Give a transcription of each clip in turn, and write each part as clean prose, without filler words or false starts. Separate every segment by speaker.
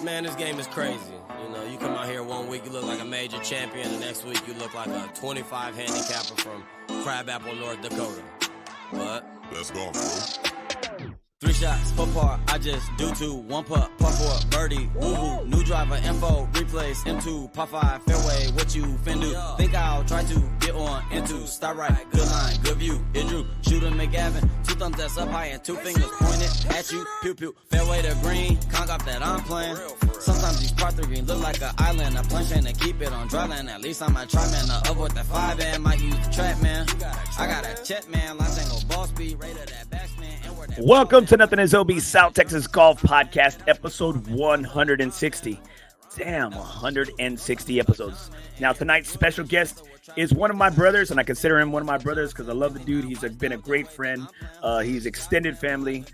Speaker 1: Man, this game is crazy. You know, you come out here 1 week, you look like a major champion. The next week, you look like a 25 handicapper from Crabapple, North Dakota. But
Speaker 2: let's go, bro.
Speaker 1: 3 shots, 4 par, I just do 2, 1 putt, par 4, birdie, woo-hoo, new driver, info, replace, M2, par 5, fairway, what you fin do? Think I'll try to get on into, start right, good line, good view, it drew, shooter McGavin, 2 thumbs that's up high and 2 fingers pointed at you, pew pew, fairway to green, conk off that I'm playing. Sometimes these par 3 green look like an island, a plunge and to keep it on dry land, at least I'm a try man, up with the 5 and might use the trap man. I got a check man, line tango ball speed, rated that backsman, and where that
Speaker 3: Welcome to Nothing is OB South Texas Golf Podcast, episode 160. Damn, 160 episodes. Now, tonight's special guest is one of my brothers, and I consider him one of my brothers because I love the dude. He's been a great friend. He's extended family.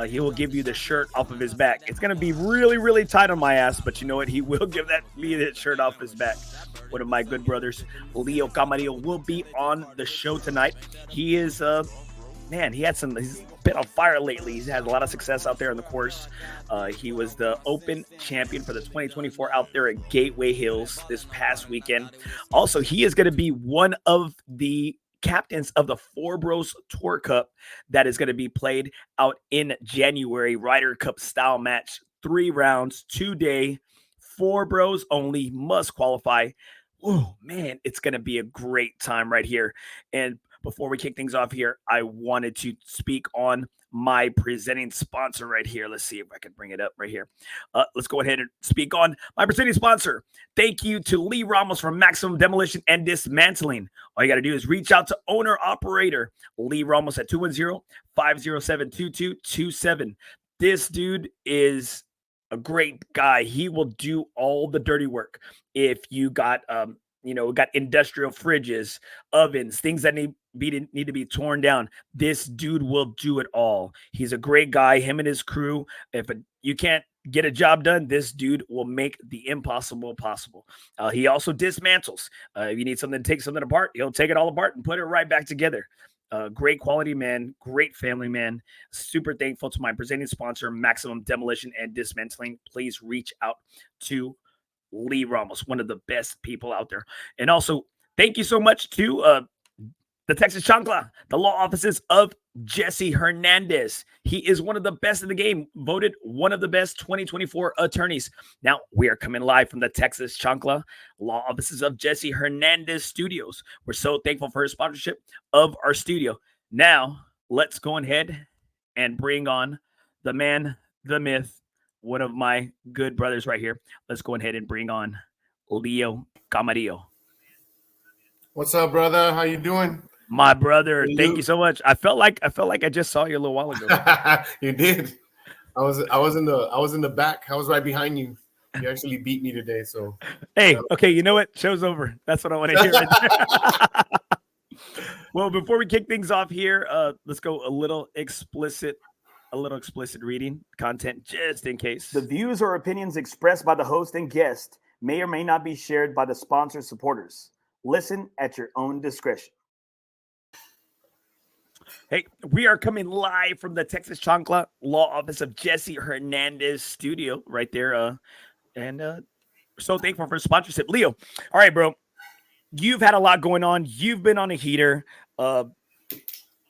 Speaker 3: He will give you the shirt off of his back. It's going to be really, really tight on my ass, but you know what? He will give me that shirt off his back. One of my good brothers, Leo Camarillo, will be on the show tonight. He is, he's been on fire lately. He's had a lot of success out there on the course. He was the Open champion for the 2024 out there at Gateway Hills this past weekend. Also, he is going to be one of the captains of the FOREBROS Tour Cup that is going to be played out in January. Ryder Cup style match, 3 rounds, 2-day, 4 bros only, must qualify. Oh man, it's going to be a great time right here. And before we kick things off here, I wanted to speak on my presenting sponsor right here. Let's see if I can bring it up right here. Let's go ahead and speak on my presenting sponsor. Thank you to Lee Ramos from Maximum Demolition and Dismantling. All you got to do is reach out to owner-operator Lee Ramos at 210-507-2227. This dude is a great guy. He will do all the dirty work. If you got got industrial fridges, ovens, things that need to be torn down, this dude will do it all. He's a great guy. Him and his crew. If you can't get a job done, this dude will make the impossible possible. He also dismantles. If you need something to take something apart, he'll take it all apart and put it right back together. Great quality man, great family man. Super thankful to my presenting sponsor, Maximum Demolition and Dismantling. Please reach out to Lee Ramos, one of the best people out there. And also, thank you so much to the Texas Chancla, the law offices of Jesse Hernandez. He is one of the best in the game, voted one of the best 2024 attorneys. Now, we are coming live from the Texas Chancla law offices of Jesse Hernandez Studios. We're so thankful for his sponsorship of our studio. Now, let's go ahead and bring on the man, the myth, one of my good brothers right here. Let's go ahead and bring on Leo Camarillo.
Speaker 4: What's up, brother? How you doing?
Speaker 3: My brother, thank you so much. I felt like I just saw you a little while ago.
Speaker 4: You did. I was in the back. I was right behind you. You actually beat me today. So
Speaker 3: hey, okay, you know what? Show's over. That's what I want to hear. Right there. Well, before we kick things off here, let's go a little explicit reading content just in case. The views or opinions expressed by the host and guest may or may not be shared by the sponsor supporters. Listen at your own discretion. Hey, we are coming live from the Texas Chancla law office of Jesse Hernandez studio right there. And so thankful for sponsorship. Leo, all right, bro. You've had a lot going on. You've been on a heater.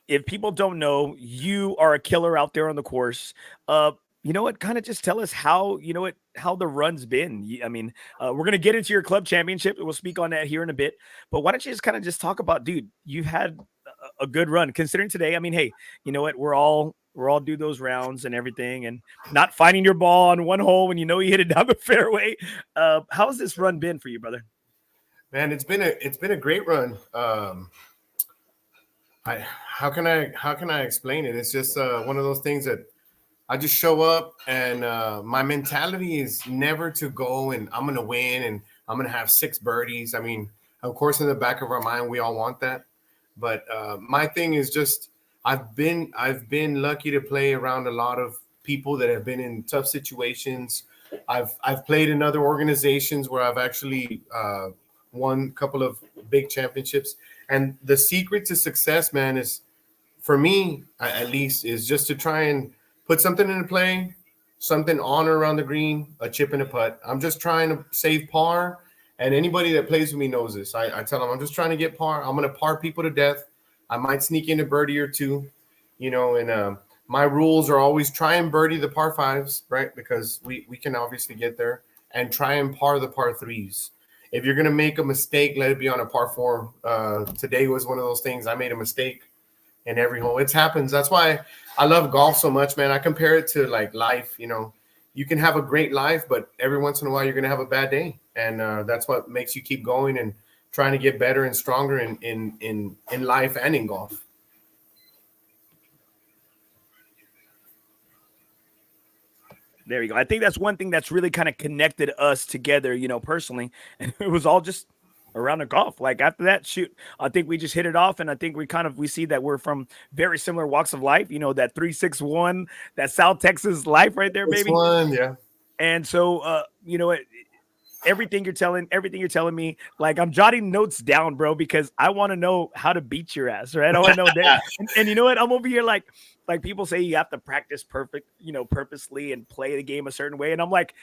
Speaker 3: If people don't know, you are a killer out there on the course. You know what? Kind of just tell us how the run's been. I mean, we're going to get into your club championship. We'll speak on that here in a bit. But why don't you just kind of just talk about, dude, you've had a good run considering today. I mean, hey, you know what? We're all do those rounds and everything and not finding your ball on one hole when you know you hit it down the fairway. How's this run been for you, brother?
Speaker 4: Man, it's been a great run. How can I explain it? It's just one of those things that I just show up and my mentality is never to go and I'm going to win and I'm going to have 6 birdies. I mean, of course, in the back of our mind, we all want that. But my thing is just I've been lucky to play around a lot of people that have been in tough situations. I've played in other organizations where I've actually won a couple of big championships. And the secret to success, man, is for me at least is just to try and put something into play, something on or around the green, a chip and a putt. I'm just trying to save par. And anybody that plays with me knows this. I tell them I'm just trying to get par. I'm going to par people to death. I might sneak in a birdie or two, and my rules are always try and birdie the par fives, right? Because we can obviously get there, and try and par the par threes. If you're going to make a mistake, let it be on a par four. Today was one of those things. I made a mistake in every hole. It happens. That's why I love golf so much, man. I compare it to like life. You can have a great life, but every once in a while you're going to have a bad day. And that's what makes you keep going and trying to get better and stronger in life and in golf.
Speaker 3: There you go. I think that's one thing that's really kind of connected us together, personally. And it was all just around the golf. Like after that, shoot, I think we just hit it off. And I think we see that we're from very similar walks of life, that 361, that South Texas life right there, baby.
Speaker 4: One, yeah.
Speaker 3: And so, everything you're telling me, like I'm jotting notes down, bro, because I want to know how to beat your ass, right? I want to know that. And you know what? I'm over here like people say you have to practice purposely and play the game a certain way. And I'm like,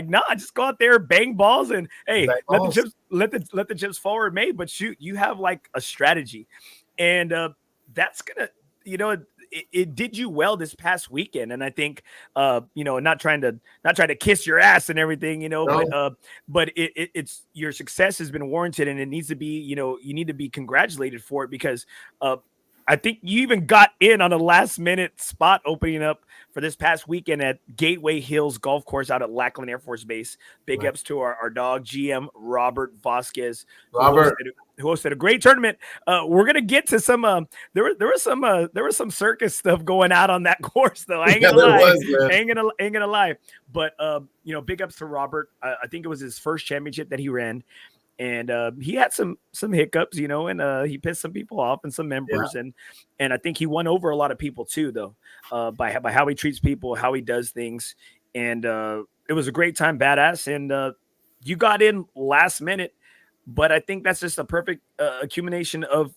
Speaker 3: nah, just go out there, bang balls, and hey, let the chips fall where it may. But shoot, you have like a strategy, and that's gonna, it did you well this past weekend. And I think, not trying to kiss your ass and everything,
Speaker 4: No.
Speaker 3: but it's your success has been warranted, and it needs to be, you need to be congratulated for it, because I think you even got in on a last minute spot opening up for this past weekend at Gateway Hills Golf Course out at Lackland Air Force Base. Big ups to our dog GM Robert Vasquez, who hosted a great tournament. We're gonna get to some. There was some circus stuff going out on that course, though. I ain't gonna lie. But big ups to Robert. I think it was his first championship that he ran. And he had some hiccups, and he pissed some people off and some members, and I think he won over a lot of people too, though, by how he treats people, how he does things, and it was a great time, badass. And you got in last minute, but I think that's just a perfect accumulation of,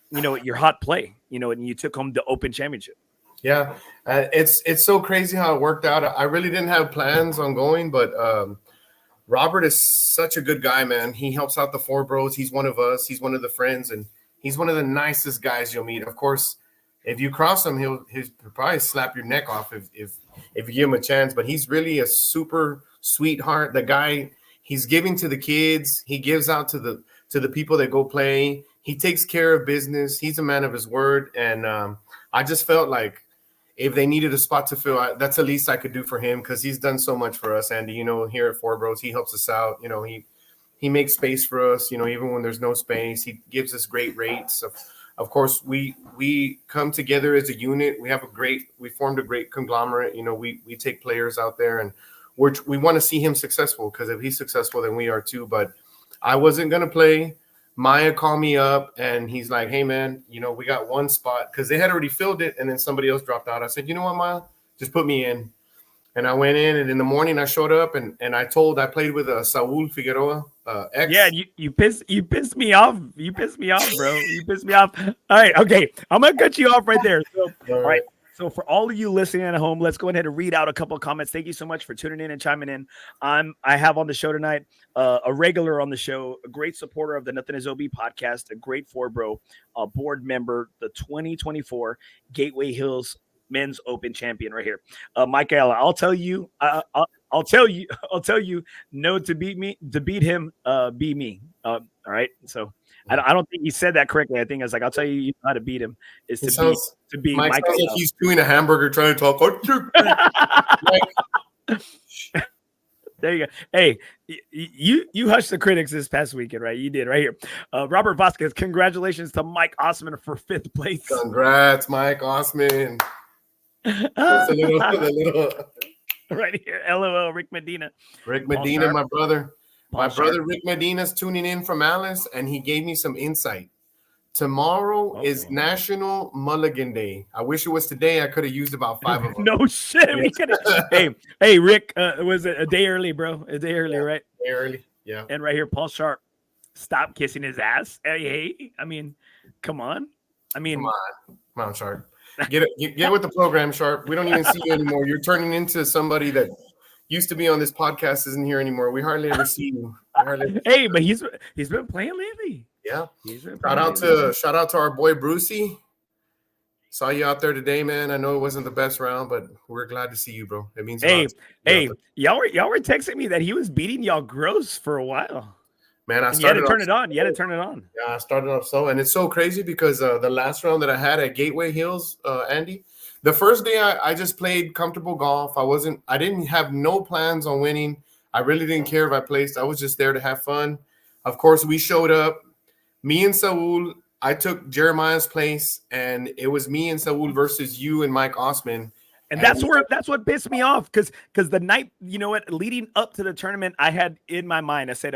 Speaker 3: your hot play, and you took home the Open Championship.
Speaker 4: Yeah, it's so crazy how it worked out. I really didn't have plans on going, but Robert is such a good guy, man. He helps out the Four Bros. He's one of us. He's one of the friends, and he's one of the nicest guys you'll meet. Of course, if you cross him, he'll probably slap your neck off if you give him a chance. But he's really a super sweetheart. The guy, he's giving to the kids. He gives out to the people that go play. He takes care of business. He's a man of his word, and I just felt like, if they needed a spot to fill, that's the least I could do for him, because he's done so much for us, Andy. Here at Four Bros, he helps us out. He makes space for us. Even when there's no space, he gives us great rates. Of course, we come together as a unit. We formed a great conglomerate. We take players out there, and we want to see him successful, because if he's successful, then we are too. But I wasn't gonna play. Maya called me up, and he's like, hey, man, we got one spot, because they had already filled it, and then somebody else dropped out. I said, you know what, Maya, just put me in. And I went in, and in the morning I showed up, and I played with Saul Figueroa, ex.
Speaker 3: Yeah, you pissed me off. You pissed me off, bro. You pissed me off. All right, okay. I'm going to cut you off right there. So, all right. So for all of you listening at home, let's go ahead and read out a couple of comments. Thank you so much for tuning in and chiming in. I have on the show tonight a regular on the show, a great supporter of the Nothing Is OB podcast, a great Four Bro, a board member, the 2024 Gateway Hills Men's Open champion right here, Michael. I'll tell you, no, to beat him, be me. All right, so. I don't think he said that correctly. I think I was like, I'll tell you how to beat him is to be Mike.
Speaker 4: Sounds like he's doing a hamburger trying to talk.
Speaker 3: There you go. Hey, you hushed the critics this past weekend, right? You did right here. Robert Vasquez, congratulations to Mike Osman for 5th place.
Speaker 4: Congrats, Mike Osman. That's a little
Speaker 3: right here. LOL, Rick Medina.
Speaker 4: Rick Medina, my brother. My brother Rick Medina's tuning in from Alice, and he gave me some insight. Tomorrow is National Mulligan Day. I wish it was today. I could have used about 5 of them.
Speaker 3: No shit. We could have. Hey, Rick, was it a day early, bro? A day early, right?
Speaker 4: A day early, yeah.
Speaker 3: And right here, Paul Sharp, stop kissing his ass. Hey, I mean, come on. I mean,
Speaker 4: come on, Sharp. Get with the program, Sharp. We don't even see you anymore. You're turning into somebody that used to be on this podcast isn't here anymore. We hardly ever see you.
Speaker 3: Hey, but he's been playing lately.
Speaker 4: Yeah.
Speaker 3: He's been
Speaker 4: Shout out to our boy Brucey. Saw you out there today, man. I know it wasn't the best round, but we're glad to see you, bro. It means a lot.
Speaker 3: Y'all were texting me that he was beating y'all gross for a while.
Speaker 4: Man,
Speaker 3: you had to turn it on. You had to turn it on.
Speaker 4: Yeah, I started off slow, and it's so crazy because the last round that I had at Gateway Hills, Andy, the first day I just played comfortable golf. I didn't have no plans on winning. I really didn't care if I placed. I was just there to have fun. Of course, we showed up. Me and Saul. I took Jeremiah's place, and it was me and Saul versus you and Mike Osman.
Speaker 3: And that's what pissed me off because the night, you know what, leading up to the tournament, I had in my mind, I said,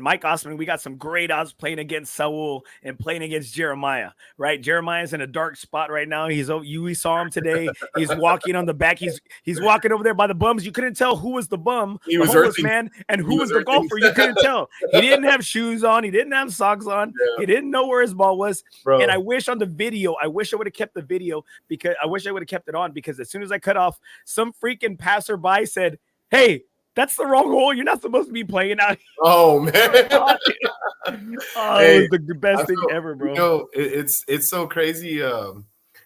Speaker 3: Mike Osman, we got some great odds playing against Saul and playing against Jeremiah, right? Jeremiah's in a dark spot right now. We saw him today. He's walking on the back. He's walking over there by the bums. You couldn't tell who was the bum,
Speaker 4: he was
Speaker 3: the homeless man, and who was the golfer. You couldn't tell. He didn't have shoes on. He didn't have socks on. Yeah. He didn't know where his ball was. Bro. And I wish on the video, I wish I would have kept the video because I wish I would have kept it on because as soon as I cut off, some freaking passerby said, "Hey, that's the wrong hole. You're not supposed to be playing out here."
Speaker 4: Oh man,
Speaker 3: hey, it was the best thing ever, bro.
Speaker 4: You know, it's so crazy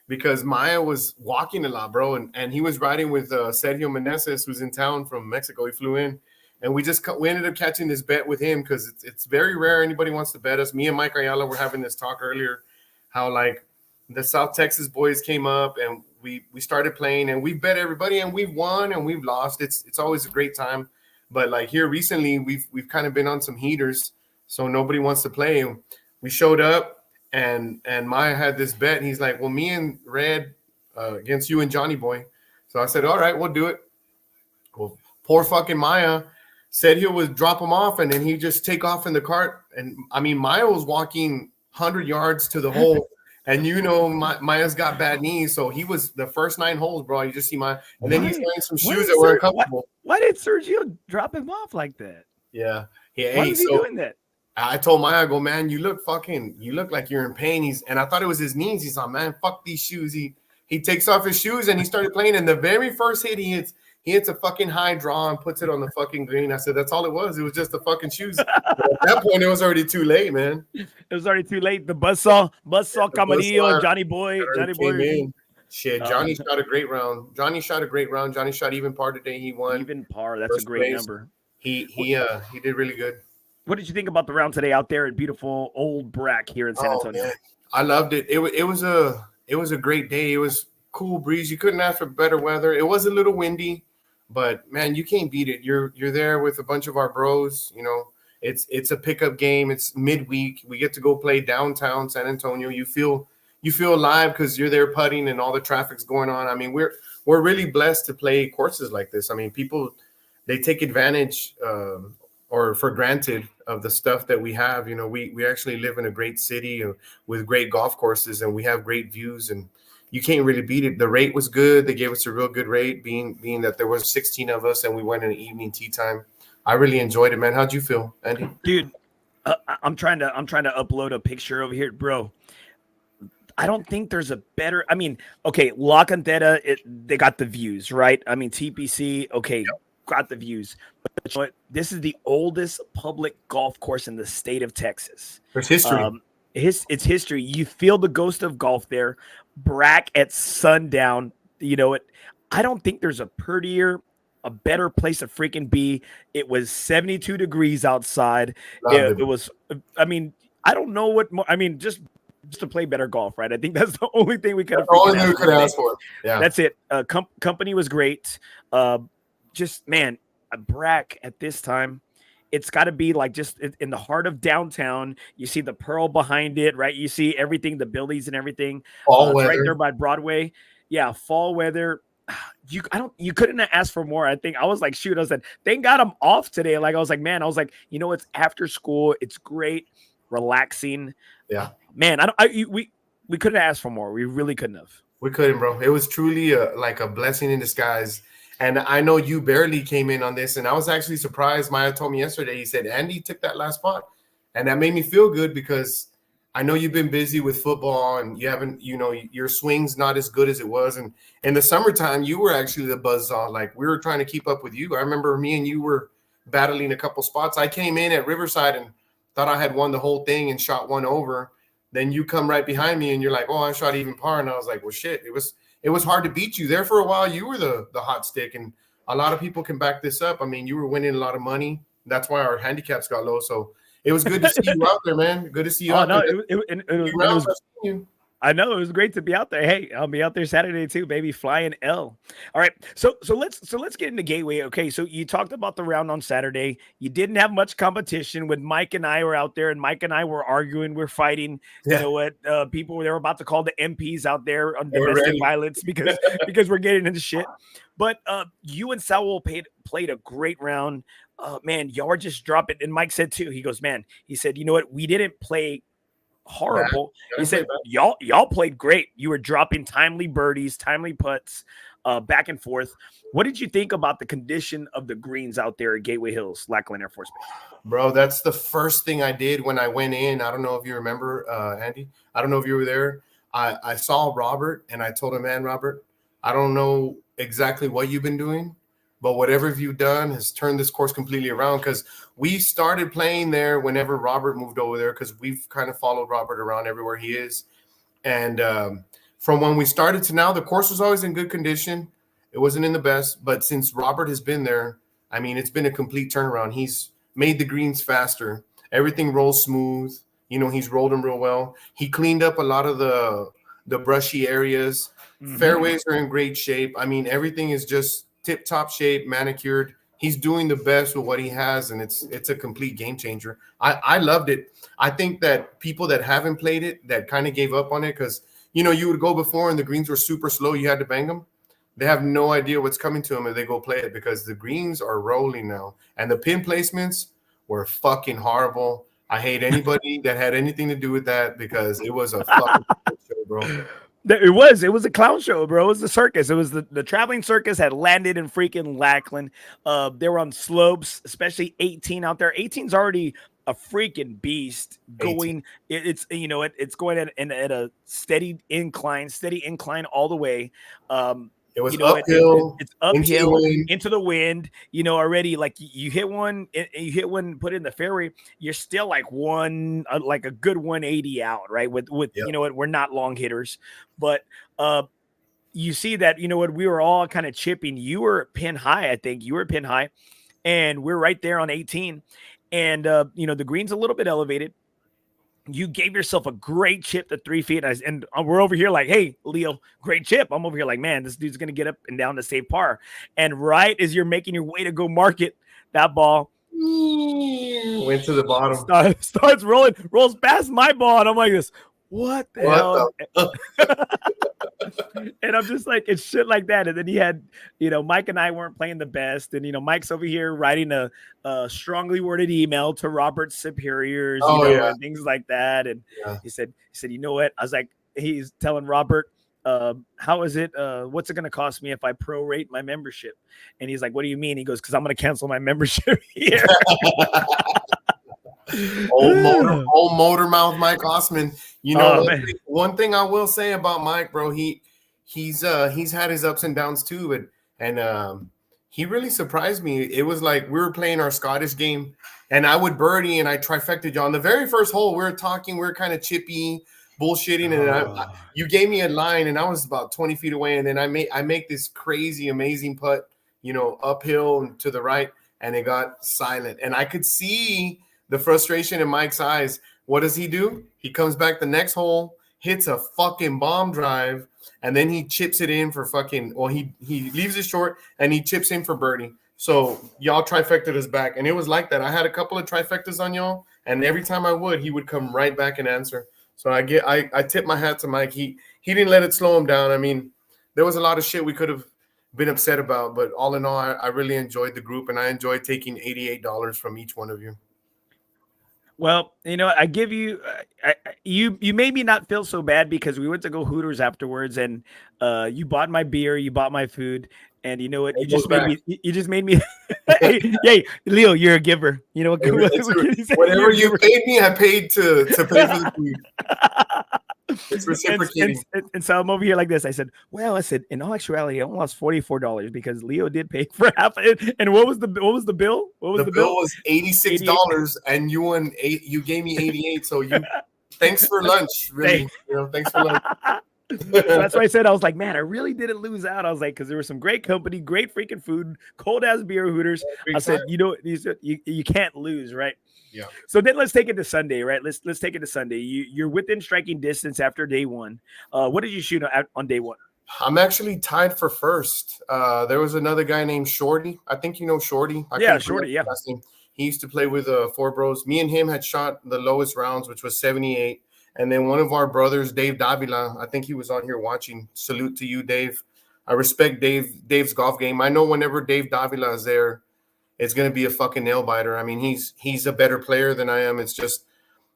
Speaker 4: because Maya was walking a lot, bro, and he was riding with Sergio Meneses, who's in town from Mexico. He flew in, and we ended up catching this bet with him because it's very rare anybody wants to bet us. Me and Mike Ayala were having this talk earlier, how like the South Texas boys came up and we started playing and we bet everybody and we've won and we've lost. It's always a great time. But like here recently, we've kind of been on some heaters, so nobody wants to play. We showed up and Maya had this bet. And he's like, well, me and Red against you and Johnny Boy. So I said, all right, we'll do it. Well, poor fucking Maya said he would drop him off and then he'd just take off in the cart. And I mean, Maya was walking 100 yards to the hole. And you know, Maya's got bad knees, so he was the first 9 holes, bro. You just see Maya, and then he's wearing some shoes that were uncomfortable.
Speaker 3: Why did Sergio drop him off like that?
Speaker 4: Yeah,
Speaker 3: why is he doing that?
Speaker 4: I told Maya, I go, man, you look like you're in pain. And I thought it was his knees. He's like, man, fuck these shoes. He takes off his shoes and he started playing. And the very first hit he hits a fucking high draw and puts it on the fucking green. I said, that's all it was. It was just the fucking shoes. At that point, it was already too late, man.
Speaker 3: It was already too late. The buzzsaw Camarillo, Johnny Boy.
Speaker 4: Shit, Johnny shot a great round. Johnny shot even par today. He won.
Speaker 3: Even par. That's a great number.
Speaker 4: He did really good.
Speaker 3: What did you think about the round today out there at beautiful old Brack here in San Antonio?
Speaker 4: Man. I loved it. It was a great day. It was cool breeze. You couldn't ask for better weather. It was a little windy. But man, you can't beat it. You're there with a bunch of our bros. You know, it's a pickup game. It's midweek. We get to go play downtown San Antonio. You feel alive because you're there putting and all the traffic's going on. I mean, we're really blessed to play courses like this. I mean, people they take advantage or for granted of the stuff that we have. You know, we actually live in a great city with great golf courses and we have great views and. You can't really beat it. The rate was good. They gave us a real good rate, being that there was 16 of us and we went in an evening tea time. I really enjoyed it, man. How'd you feel, Andy?
Speaker 3: Dude, I'm trying to upload a picture over here, bro. I don't think there's a better. I mean, okay, La Cantera, they got the views, right? I mean, TPC, okay, yep. Got the views. But this is the oldest public golf course in the state of Texas.
Speaker 4: There's history.
Speaker 3: It's history. You feel the ghost of golf there. Brack at sundown. You know it. I don't think there's a better place to freaking be. It was 72 degrees outside. It was. I mean, I don't know what more. I mean, just to play better golf, right? I think that's the only thing we could have.
Speaker 4: Only thing we could ask for. Yeah,
Speaker 3: that's it. Company was great. Just man, a Brack at this time. It's got to be like just in the heart of downtown. You see the Pearl behind it, right? You see everything, the buildings and everything.
Speaker 4: Fall weather.
Speaker 3: Right there by Broadway. Yeah, fall weather. You couldn't have asked for more. I think I was like, shoot, I said, thank God I'm off today. Like I was like, it's after school. It's great, relaxing.
Speaker 4: Yeah,
Speaker 3: man. We couldn't have asked for more. We really couldn't have.
Speaker 4: We couldn't, bro. It was truly like a blessing in disguise. And I know you barely came in on this, and I was actually surprised. Maya told me yesterday, he said, Andy took that last spot. And that made me feel good because I know you've been busy with football and you haven't, your swing's not as good as it was. And in the summertime, you were actually the buzzsaw. Like we were trying to keep up with you. I remember me and you were battling a couple spots. I came in at Riverside and thought I had won the whole thing and shot one over. Then you come right behind me and you're like, oh, I shot even par. And I was like, well, shit, it was hard to beat you there for a while. You were the hot stick. And a lot of people can back this up. I mean, you were winning a lot of money. That's why our handicaps got low. So it was good to see you out there, man. Good to see you out there.
Speaker 3: I know it was great to be out there. Hey, I'll be out there Saturday too, baby. Flying L. All right. So let's get into Gateway. Okay. So you talked about the round on Saturday. You didn't have much competition. When Mike and I were out there, and Mike and I were arguing, we're fighting. Yeah. You know what? People they were about to call the MPs out there on domestic violence because we're getting into shit. But you and Saul played a great round. Man, y'all were just dropping. And Mike said too. He goes, man. He said, you know what? We didn't play horrible. He said, y'all played great. You were dropping timely birdies, timely putts, back and forth. What did you think about the condition of the greens out there at Gateway Hills, Lackland Air Force Base?
Speaker 4: Bro, that's the first thing I did when I went in. I don't know if you remember, Andy. I don't know if you were there. I saw Robert and I told him, man, Robert, I don't know exactly what you've been doing, but whatever you've done has turned this course completely around, because we started playing there whenever Robert moved over there, because we've kind of followed Robert around everywhere he is. And from when we started to now, the course was always in good condition. It wasn't in the best, but since Robert has been there, I mean, it's been a complete turnaround. He's made the greens faster. Everything rolls smooth. He's rolled them real well. He cleaned up a lot of the brushy areas. Mm-hmm. Fairways are in great shape. I mean, everything is just tip-top shape, manicured. He's doing the best with what he has, and it's a complete game changer. I loved it. I think that people that haven't played it, that kind of gave up on it, because, you would go before and the greens were super slow. You had to bang them. They have no idea what's coming to them if they go play it, because the greens are rolling now. And the pin placements were fucking horrible. I hate anybody that had anything to do with that, because it was a fucking show, bro.
Speaker 3: It was a clown show, bro. It was the circus. It was the traveling circus had landed in freaking Lackland. They were on slopes, especially 18 out there. 18's already a freaking beast going. It's going at a steady incline all the way.
Speaker 4: It was uphill.
Speaker 3: It's uphill into the wind. Already like you hit one, put it in the fairway. You're still like a good 180 out, right? With yep. We're not long hitters, but you see that we were all kind of chipping. You were pin high, I think. You were pin high, and we're right there on 18, and the green's a little bit elevated. You gave yourself a great chip to 3 feet. And we're over here like, hey, Leo, great chip. I'm over here like, man, this dude's going to get up and down to save par. And right as you're making your way to go mark it, that ball
Speaker 4: went to the bottom.
Speaker 3: Starts rolls past my ball. And I'm like this, what the hell? And I'm just like, it's shit like that. And then he had, Mike and I weren't playing the best. And, Mike's over here writing a strongly worded email to Robert's superiors, and things like that. And he said, you know what? I was like, he's telling Robert, how is it? What's it going to cost me if I prorate my membership? And he's like, what do you mean? He goes, because I'm going to cancel my membership here.
Speaker 4: Old motor mouth Mike Osman. One thing I will say about Mike, bro, he's had his ups and downs too, and he really surprised me. It was like we were playing our Scottish game, and I would birdie and I trifected you on the very first hole. We were talking, we were kind of chippy, bullshitting, and you gave me a line, and I was about 20 feet away, and then I make this crazy, amazing putt, uphill and to the right, and it got silent, and I could see the frustration in Mike's eyes. What does he do? He comes back the next hole, hits a fucking bomb drive, and then he chips it in for he leaves it short and he chips in for birdie. So y'all trifected us back. And it was like that. I had a couple of trifectas on y'all, and every time I would, he would come right back and answer. So I tip my hat to Mike. He didn't let it slow him down. I mean, there was a lot of shit we could have been upset about, but all in all, I really enjoyed the group, and I enjoyed taking $88 from each one of you.
Speaker 3: Well, I give you, you made me not feel so bad, because we went to go Hooters afterwards, and you bought my beer, you bought my food, and you know what? You just made me Hey, Leo, you're a giver. You know what?
Speaker 4: Whatever you paid me, I paid to pay for the food. It's reciprocating.
Speaker 3: And so I'm over here like this. I said, in all actuality, I only lost $44 because Leo did pay for half of it. And what was the bill? The bill
Speaker 4: was $86, and you won eight. You gave me 88. So thanks for lunch. Really, thanks for lunch.
Speaker 3: So that's why I said, I was like, man, I really didn't lose out. I was like, because there was some great company, great freaking food, cold ass beer, Hooters. I said, you can't lose, right?
Speaker 4: Yeah.
Speaker 3: So then let's take it to Sunday, right? Let's take it to Sunday. You're within striking distance after day one. What did you shoot on day one?
Speaker 4: I'm actually tied for first. There was another guy named Shorty. I think you know Shorty.
Speaker 3: Shorty. Yeah.
Speaker 4: He used to play with FOREBROS. Me and him had shot the lowest rounds, which was 78. And then one of our brothers, Dave Davila, I think he was on here watching. Salute to you, Dave. I respect Dave's golf game. I know whenever Dave Davila is there, it's going to be a fucking nail biter. I mean, he's a better player than I am. It's just,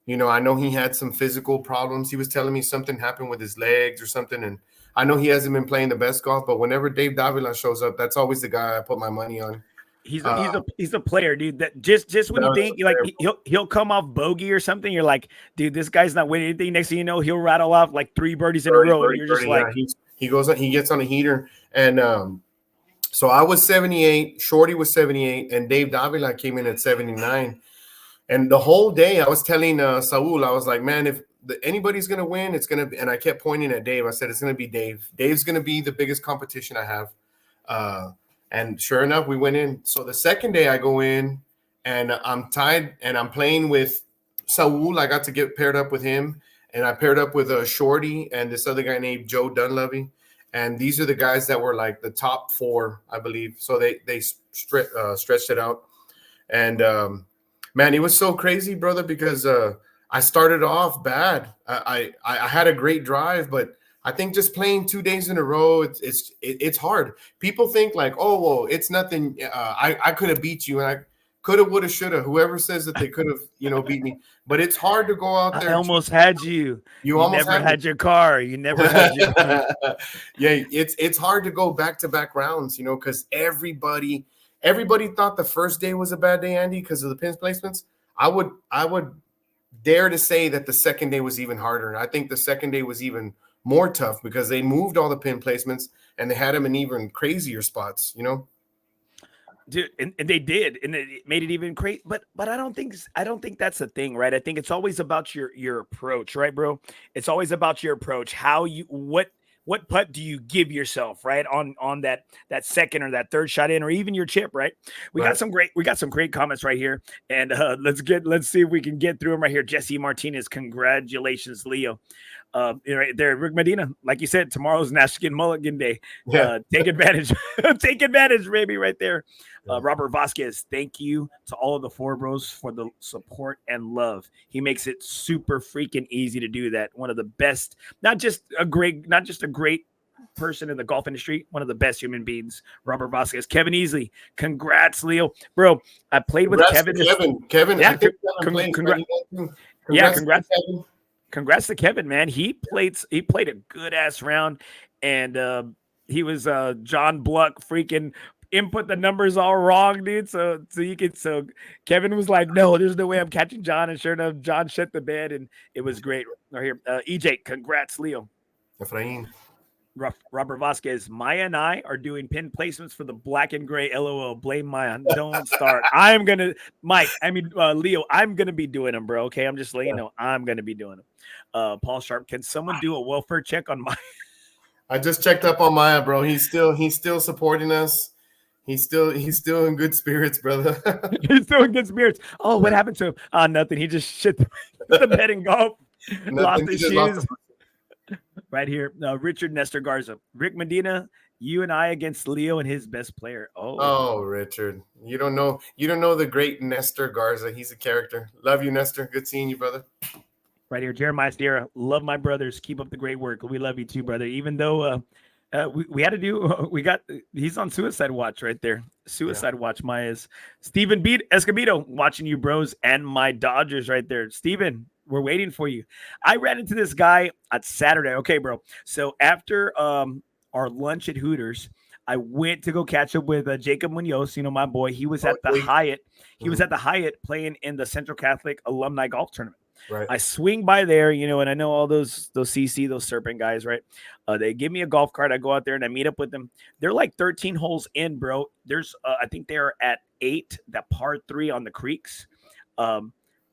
Speaker 4: I know he had some physical problems. He was telling me something happened with his legs or something. And I know he hasn't been playing the best golf, but whenever Dave Davila shows up, that's always the guy I put my money on.
Speaker 3: He's a player, dude. That just when you think like he'll come off bogey or something, you're like, dude, this guy's not winning anything. Next thing you know, he'll rattle off like 3 birdies in a row. And you're just like,
Speaker 4: he gets on a heater. And so I was 78, Shorty was 78, and Dave Davila came in at 79. And the whole day I was telling Saul, I was like, man, if anybody's gonna win, it's gonna be. And I kept pointing at Dave. I said, it's gonna be Dave. Dave's gonna be the biggest competition I have. And sure enough, we went in. So the second day I go in and I'm tied and I'm playing with Saul. I got to get paired up with him. And I paired up with Shorty and this other guy named Joe Dunleavy. And these are the guys that were like the top 4, I believe. So they stretched it out. And, man, it was so crazy, brother, because I started off bad. I had a great drive, but I think just playing 2 days in a row, it's hard. People think like, oh, well, it's nothing. I could have beat you, and I could have, would have, should have. Whoever says that they could have, beat me, but it's hard to go out there.
Speaker 3: I almost had you.
Speaker 4: You almost
Speaker 3: never had your car. You never had your car.
Speaker 4: Yeah, it's hard to go back-to-back rounds, because everybody thought the first day was a bad day, Andy, because of the pin placements. I would dare to say that the second day was even harder, and I think the second day was even more tough because they moved all the pin placements and they had them in even crazier spots,
Speaker 3: Dude, and they did, and it made it even crazy. But I don't think that's the thing, right? I think it's always about your approach, right, bro? It's always about your approach. How you what putt do you give yourself, right? On that second or that third shot in, or even your chip, right? We got some great comments right here. And let's see if we can get through them right here. Jesse Martinez, congratulations, Leo. Right there, Rick Medina, like you said, tomorrow's National Mulligan Day. Take advantage. Take advantage, baby, right there. Robert Vasquez, thank you to all of the FOREBROS for the support and love. He makes it super freaking easy to do that. One of the best, not just a great person in the golf industry, one of the best human beings, Robert Vasquez. Kevin Easley, congrats, Leo. Bro, I played with Kevin.
Speaker 4: Kevin,
Speaker 3: yeah,
Speaker 4: I think congrats.
Speaker 3: Congrats to Kevin, man. He played a good ass round, and he was John Bluck freaking input the numbers all wrong, dude. So Kevin was like, no, there's no way I'm catching John, and sure enough, John shut the bed, and it was great. Right here, EJ, congrats, Leo.
Speaker 4: Efrain.
Speaker 3: Robert Vasquez, Maya and I are doing pin placements for the black and gray. LOL. Blame Maya. Don't start. Leo, I'm gonna be doing them, bro. Okay, I'm just letting you know I'm gonna be doing them. Paul Sharp, can someone do a welfare check on Maya?
Speaker 4: I just checked up on Maya, bro. He's still supporting us. He's still in good spirits, brother.
Speaker 3: He's still in good spirits. Oh, what happened to him? Nothing. He just shit the bed in golf. Lost his shoes. Right here, Richard Nestor Garza. Rick Medina, you and I against Leo and his best player.
Speaker 4: Oh, Richard. You don't know the great Nestor Garza. He's a character. Love you, Nestor. Good seeing you, brother.
Speaker 3: Right here, Jeremiah Sierra. Love my brothers. Keep up the great work. We love you too, brother. Even though we had to do, he's on suicide watch right there. Suicide watch, Maya's. Steven Escobedo, watching you, bros, and my Dodgers right there. Steven, we're waiting for you. I ran into this guy on Saturday. Okay, bro. So after our lunch at Hooters, I went to go catch up with Jacob Munoz, my boy. He was at the Hyatt. He was at the Hyatt playing in the Central Catholic Alumni Golf Tournament.
Speaker 4: Right.
Speaker 3: I swing by there, and I know all those CC, those Serpent guys, right? They give me a golf cart. I go out there and I meet up with them. They're like 13 holes in, bro. There's, I think they're at 8, that par 3 on the creeks.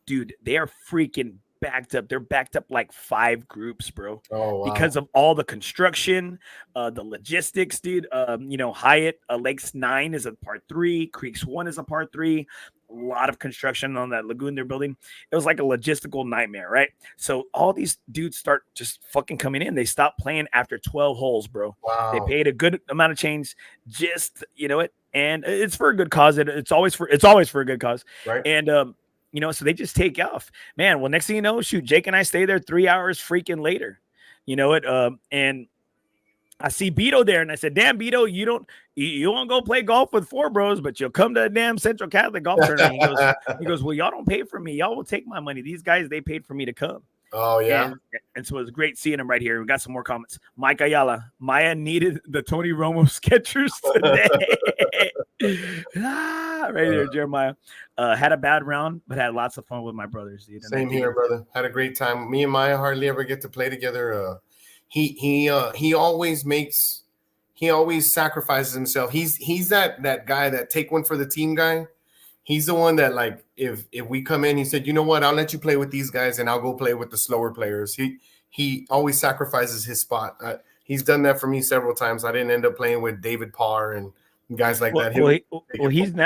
Speaker 3: Dude, they are freaking backed up. They're backed up like 5 groups, bro.
Speaker 4: Oh, wow.
Speaker 3: Because of all the construction, the logistics, dude. Hyatt Lakes 9 is a par 3, Creeks 1 is a par 3. A lot of construction on that lagoon they're building. It was like a logistical nightmare, right? So all these dudes start just fucking coming in. They stop playing after 12 holes, bro.
Speaker 4: Wow.
Speaker 3: They paid a good amount of change, just and it's for a good cause. It's always for a good cause,
Speaker 4: right?
Speaker 3: And so they just take off, man. Well, next thing you know, shoot, Jake and I stay there 3 hours freaking later. And I see Beto there, and I said, "Damn, Beto, you won't go play golf with Four Bros, but you'll come to a damn Central Catholic golf tournament." He goes, "Well, y'all don't pay for me. Y'all will take my money. These guys, they paid for me to come."
Speaker 4: Oh yeah.
Speaker 3: And so it was great seeing him right here. We got some more comments. Mike Ayala, Maya needed the Tony Romo Skechers today. Right there, Jeremiah. Had a bad round, but had lots of fun with my brothers, dude.
Speaker 4: Same here, brother. Had a great time. Me and Maya hardly ever get to play together. He always sacrifices himself. He's that guy that take one for the team guy. He's the one that, like, if we come in, he said, "You know what? I'll let you play with these guys, and I'll go play with the slower players." He always sacrifices his spot. He's done that for me several times. I didn't end up playing with David Parr and guys like that.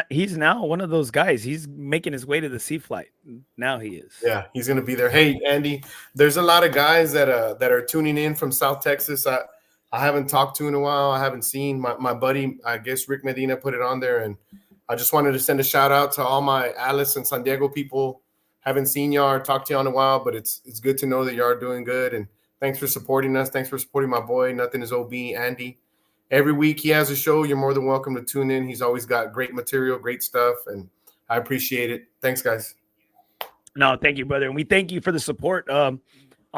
Speaker 3: He's now one of those guys. He's making his way to the sea flight. Now he is.
Speaker 4: Yeah, he's going to be there. Hey, Andy, there's a lot of guys that are tuning in from South Texas. I haven't talked to in a while. I haven't seen my buddy. I guess Rick Medina put it on there, and I just wanted to send a shout out to all my Alice and San Diego people. Haven't seen y'all or talked to y'all in a while, but it's good to know that y'all are doing good. And thanks for supporting us. Thanks for supporting my boy. Nothing is OB, Andy. Every week he has a show. You're more than welcome to tune in. He's always got great material, great stuff, and I appreciate it. Thanks, guys.
Speaker 3: No, thank you, brother. And we thank you for the support. I'm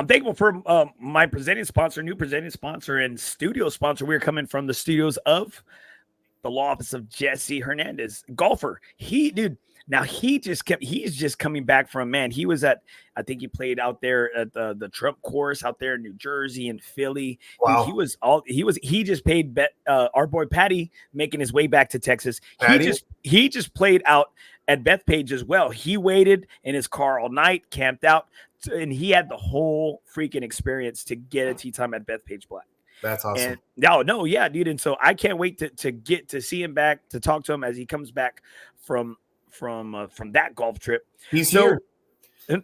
Speaker 3: thankful for my new presenting sponsor, and studio sponsor. We're coming from the studios of the law office of Jesse Hernandez, golfer. He's just coming back from, man. He was I think he played out there at the Trump course out there in New Jersey and Philly.
Speaker 4: Wow.
Speaker 3: He just paid our boy Patty making his way back to Texas.
Speaker 4: Patty?
Speaker 3: He just played out at Bethpage as well. He waited in his car all night, camped out, and he had the whole freaking experience to get a tee time at Bethpage Black.
Speaker 4: That's awesome.
Speaker 3: And yeah, dude. And so I can't wait to get to see him back, to talk to him as he comes back from that golf trip.
Speaker 4: He's here.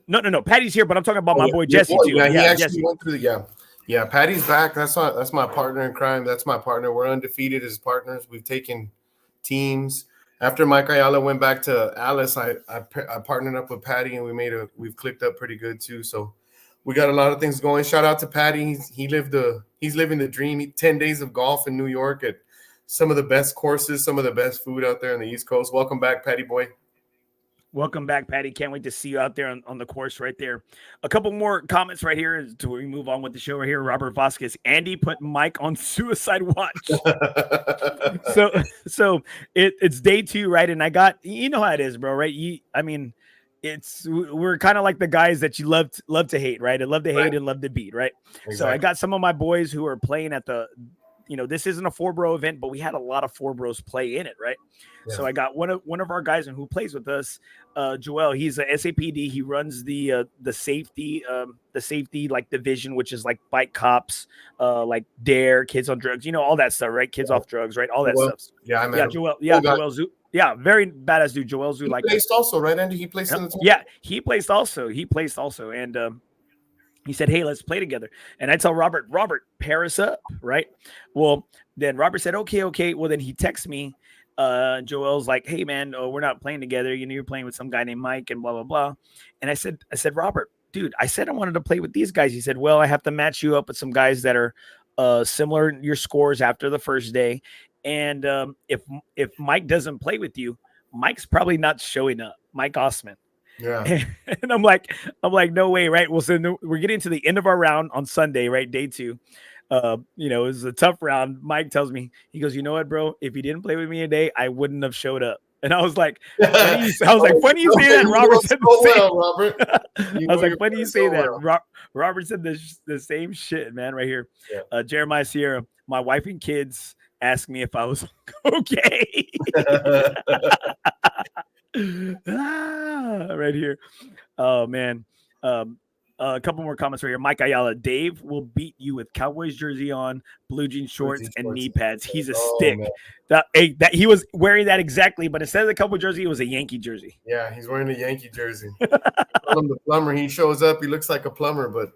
Speaker 3: No. Patty's here, but I'm talking about my boy Jesse too.
Speaker 4: Yeah, he actually
Speaker 3: Jesse
Speaker 4: went through Yeah, Patty's back. That's my partner in crime. That's my partner. We're undefeated as partners. We've taken teams. After Mike Ayala went back to Alice, I partnered up with Patty, and we've clicked up pretty good too. So we got a lot of things going. Shout out to Patty. He's living the dream. 10 days of golf in New York at some of the best courses, some of the best food out there on the East Coast. Welcome back, Patty boy.
Speaker 3: Welcome back, Patty. Can't wait to see you out there on the course right there. A couple more comments right here to we move on with the show right here. Robert Vasquez. Andy put Mike on suicide watch. so it's day 2, right? And I got, you know how it is, bro, right? We're kind of like the guys that you love to hate, right? I love to hate and love to beat, right? Exactly. So I got some of my boys who are playing at the, this isn't a 4-bro event, but we had a lot of 4-bros play in it, right? Yeah. So I got one of our guys who plays with us, Joel. He's a SAPD. He runs the safety like division, which is like bike cops, like Dare, Kids on Drugs, all that stuff, right? Kids off drugs, right? All that stuff.
Speaker 4: Yeah, I met him.
Speaker 3: Joel. Yeah, Joel Zoo. Yeah, very badass dude. Joel Zoo.
Speaker 4: He placed also, right, Andy? He placed in the team.
Speaker 3: Yeah, he placed also, and he said, "Hey, let's play together." And I tell Robert, pair us up, right? Well, then Robert said, "Okay." Well, then he texts me. Joel's like, "Hey, man, we're not playing together. You're playing with some guy named Mike and blah blah blah." And I said, "Robert, dude, I said I wanted to play with these guys." He said, "Well, I have to match you up with some guys that are similar in your scores after the first day, and if Mike doesn't play with you, Mike's probably not showing up. Mike Osman."
Speaker 4: Yeah.
Speaker 3: And I'm like, no way, right? Well, so we're getting to the end of our round on Sunday, right? Day 2. it was a tough round. Mike tells me, he goes, you know what, bro? If you didn't play with me today, I wouldn't have showed up. And I was like, funny you say that. Robert said the same.
Speaker 4: Well, Robert.
Speaker 3: I was like, funny you say that. Robert said the same shit, man, right here.
Speaker 4: Yeah.
Speaker 3: Jeremiah Sierra, my wife and kids asked me if I was okay. Right here. Oh, man. A couple more comments right here. Mike Ayala, Dave will beat you with Cowboys jersey on, blue jean shorts, and knee pads. He's a stick. That he was wearing that exactly, but instead of the Cowboy jersey, it was a Yankee jersey.
Speaker 4: Yeah, he's wearing a Yankee jersey. Call him the plumber. He shows up. He looks like a plumber, but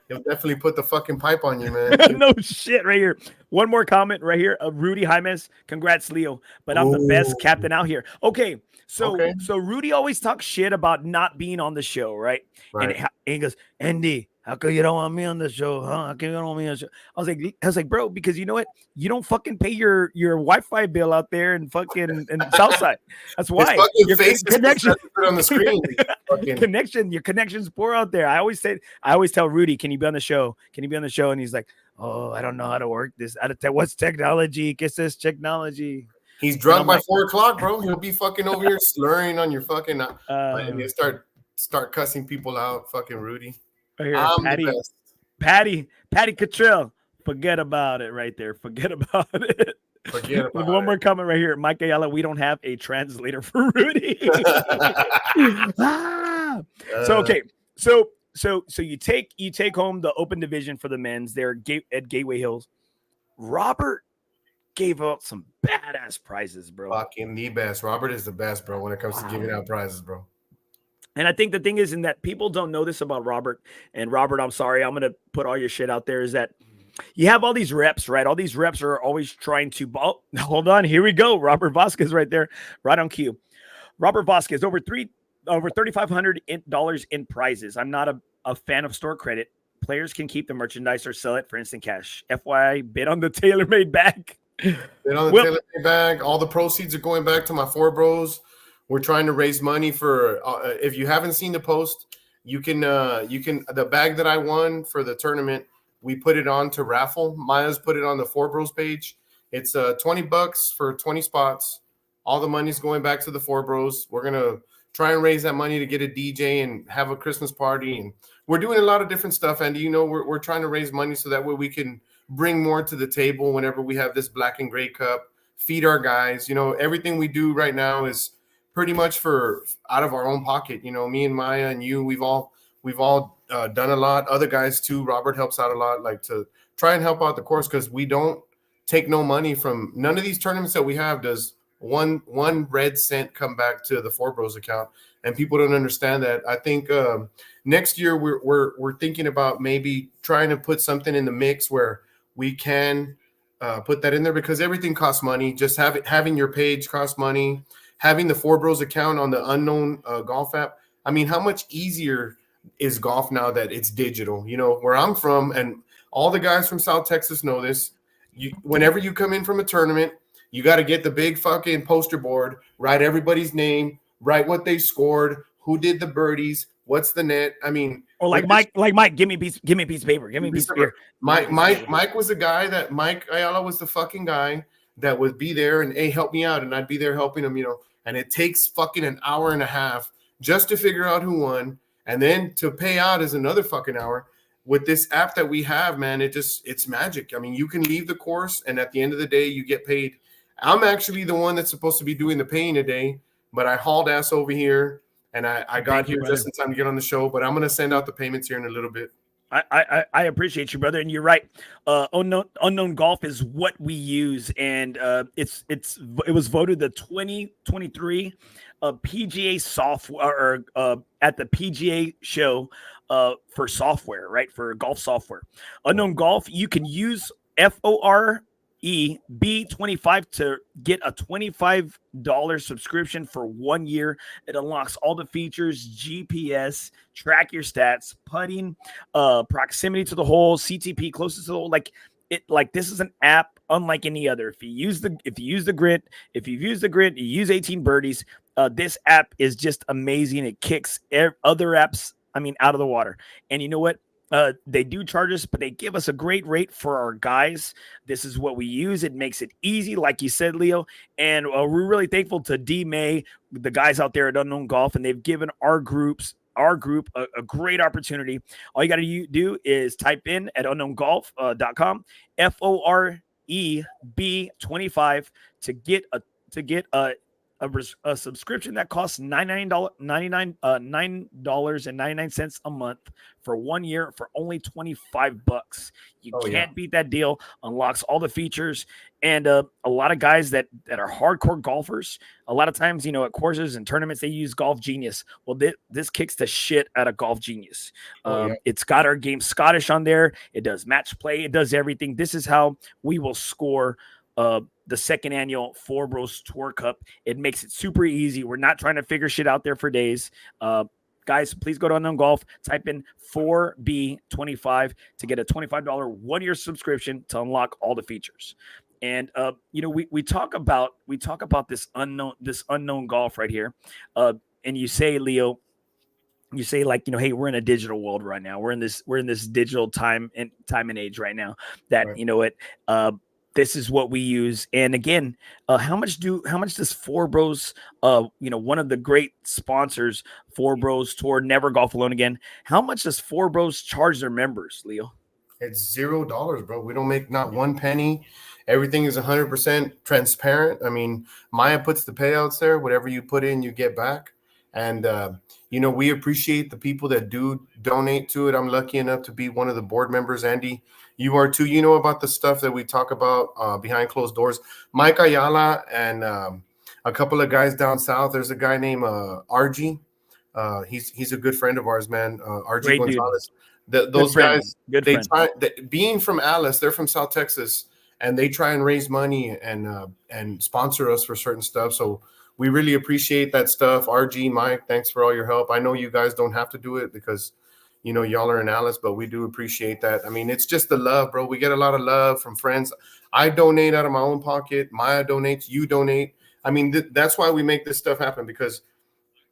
Speaker 4: he'll definitely put the fucking pipe on you, man.
Speaker 3: No shit, right here. One more comment right here. Rudy Jaimes, congrats, Leo. But I'm the best captain out here. Okay. So Rudy always talks shit about not being on the show, right? And he goes, Andy, how come you don't want me on the show? Huh? How come you don't want me on the show? I was like, bro, because you know what? You don't fucking pay your Wi-Fi bill out there in fucking Southside. That's why your connection
Speaker 4: on the screen.
Speaker 3: Your connection's poor out there. I always tell Rudy, can you be on the show? Can you be on the show? And he's like, oh, I don't know how to work this. What's technology? ¿Qué es technology?
Speaker 4: He's drunk by 4 o'clock, bro. He'll be fucking over here slurring on your fucking and he'll start cussing people out. Fucking Rudy.
Speaker 3: Right here, Patty Cottrell. Forget about it right there. Forget about it. One more comment right here. Mike Ayala, we don't have a translator for Rudy. So you take home the open division for the men's there at Gateway Hills. Robert gave out some badass prizes, bro.
Speaker 4: Fucking the best. Robert is the best, bro, when it comes to giving out prizes, bro.
Speaker 3: And I think the thing is in that people don't know this about Robert. And Robert, I'm sorry, I'm going to put all your shit out there, is that you have all these reps, right? All these reps are always trying to hold on. Here we go. Robert Vasquez right there, right on cue. Robert Vasquez, over $3,500 in prizes. I'm not a fan of store credit. Players can keep the merchandise or sell it for instant cash. FYI, bid on the tailor-made bag.
Speaker 4: Tailor-made bag. All the proceeds are going back to my FOREBROS. We're trying to raise money for. If you haven't seen the post, you can. The bag that I won for the tournament, we put it on to raffle. Maya's put it on the FOREBROS page. It's $20 for 20 spots. All the money's going back to the FOREBROS. We're gonna try and raise that money to get a DJ and have a Christmas party, and we're doing a lot of different stuff. And we're trying to raise money so that way we can bring more to the table whenever we have this black and gray cup. Feed our guys. Everything we do right now is pretty much for out of our own pocket. Me and Maya and you, we've all done a lot. Other guys too. Robert helps out a lot, like to try and help out the course, because we don't take no money from none of these tournaments that we have. Does one red cent come back to the FOREBROS account? And people don't understand that. I think next year we're thinking about maybe trying to put something in the mix where we can put that in there, because everything costs money. Just having your page costs money. Having the FOREBROS account on the Unknown golf app. I mean, how much easier is golf now that it's digital? Where I'm from, and all the guys from South Texas know this. Whenever you come in from a tournament, you got to get the big fucking poster board, write everybody's name, write what they scored, who did the birdies, what's the net. I mean,
Speaker 3: or like Mike, give me a piece of paper, give me a piece of paper.
Speaker 4: Mike was the guy that Mike Ayala was the fucking guy that would be there and help me out, and I'd be there helping him. And it takes fucking an hour and a half just to figure out who won, and then to pay out is another fucking hour. With this app that we have, man, it's magic. I mean, you can leave the course, and at the end of the day, you get paid. I'm actually the one that's supposed to be doing the paying today, but I hauled ass over here, and I got here just in time to get on the show. But I'm going to send out the payments here in a little bit.
Speaker 3: I appreciate you, brother, and you're right. Unknown Golf is what we use, and it was voted the 2023 PGA software at the PGA show for software, right? For golf software. Unknown Golf, you can use FOREB25 to get a $25 subscription for 1 year. It unlocks all the features: GPS, track your stats, putting, proximity to the hole, CTP closest to the hole. Like this is an app unlike any other. If you use the grid, you use 18 birdies. This app is just amazing. It kicks other apps, out of the water. And you know what? They do charge us, but they give us a great rate for our guys. This is what we use. It makes it easy, like you said, Leo. And we're really thankful to D May, the guys out there at Unknown Golf, and they've given our group a great opportunity. All you got to do is type in at unknowngolf.com FOREB25 to get a subscription that costs $9.99 a month for 1 year for only $25. You can't beat that deal. Unlocks all the features, and a lot of guys that are hardcore golfers, a lot of times, at courses and tournaments, they use Golf Genius. Well, this kicks the shit out of Golf Genius. It's got our game Scottish on there. It does match play. It does everything. This is how we will score the second annual FOREBROS Tour Cup. It makes it super easy. We're not trying to figure shit out there for days. Guys, please go to Unknown Golf, type in 4B25 to get a $25 1-year subscription to unlock all the features. And we talk about this unknown golf right here. And you say, Leo, hey, we're in a digital world right now. We're in this digital time and age right now that, right. This is what we use. And again, how much does FOREBROS, one of the great sponsors, FOREBROS Tour, Never Golf Alone Again, how much does FOREBROS charge their members, Leo?
Speaker 4: It's $0, bro. We don't make not one penny. Everything is 100% transparent. I mean, Maya puts the payouts there. Whatever you put in, you get back. And, we appreciate the people that do donate to it. I'm lucky enough to be one of the board members. Andy, you are too. You know about the stuff that we talk about behind closed doors. Mike Ayala and a couple of guys down south. There's a guy named RG. He's a good friend of ours, man. RG
Speaker 3: Great
Speaker 4: Gonzalez. Those guys, being from Alice, they're from South Texas, and they try and raise money and sponsor us for certain stuff. So we really appreciate that stuff. RG, Mike, thanks for all your help. I know you guys don't have to do it because, y'all are in Alice, but we do appreciate that. I mean, it's just the love, bro. We get a lot of love from friends. I donate out of my own pocket. Maya donates. You donate. I mean, that's why we make this stuff happen because,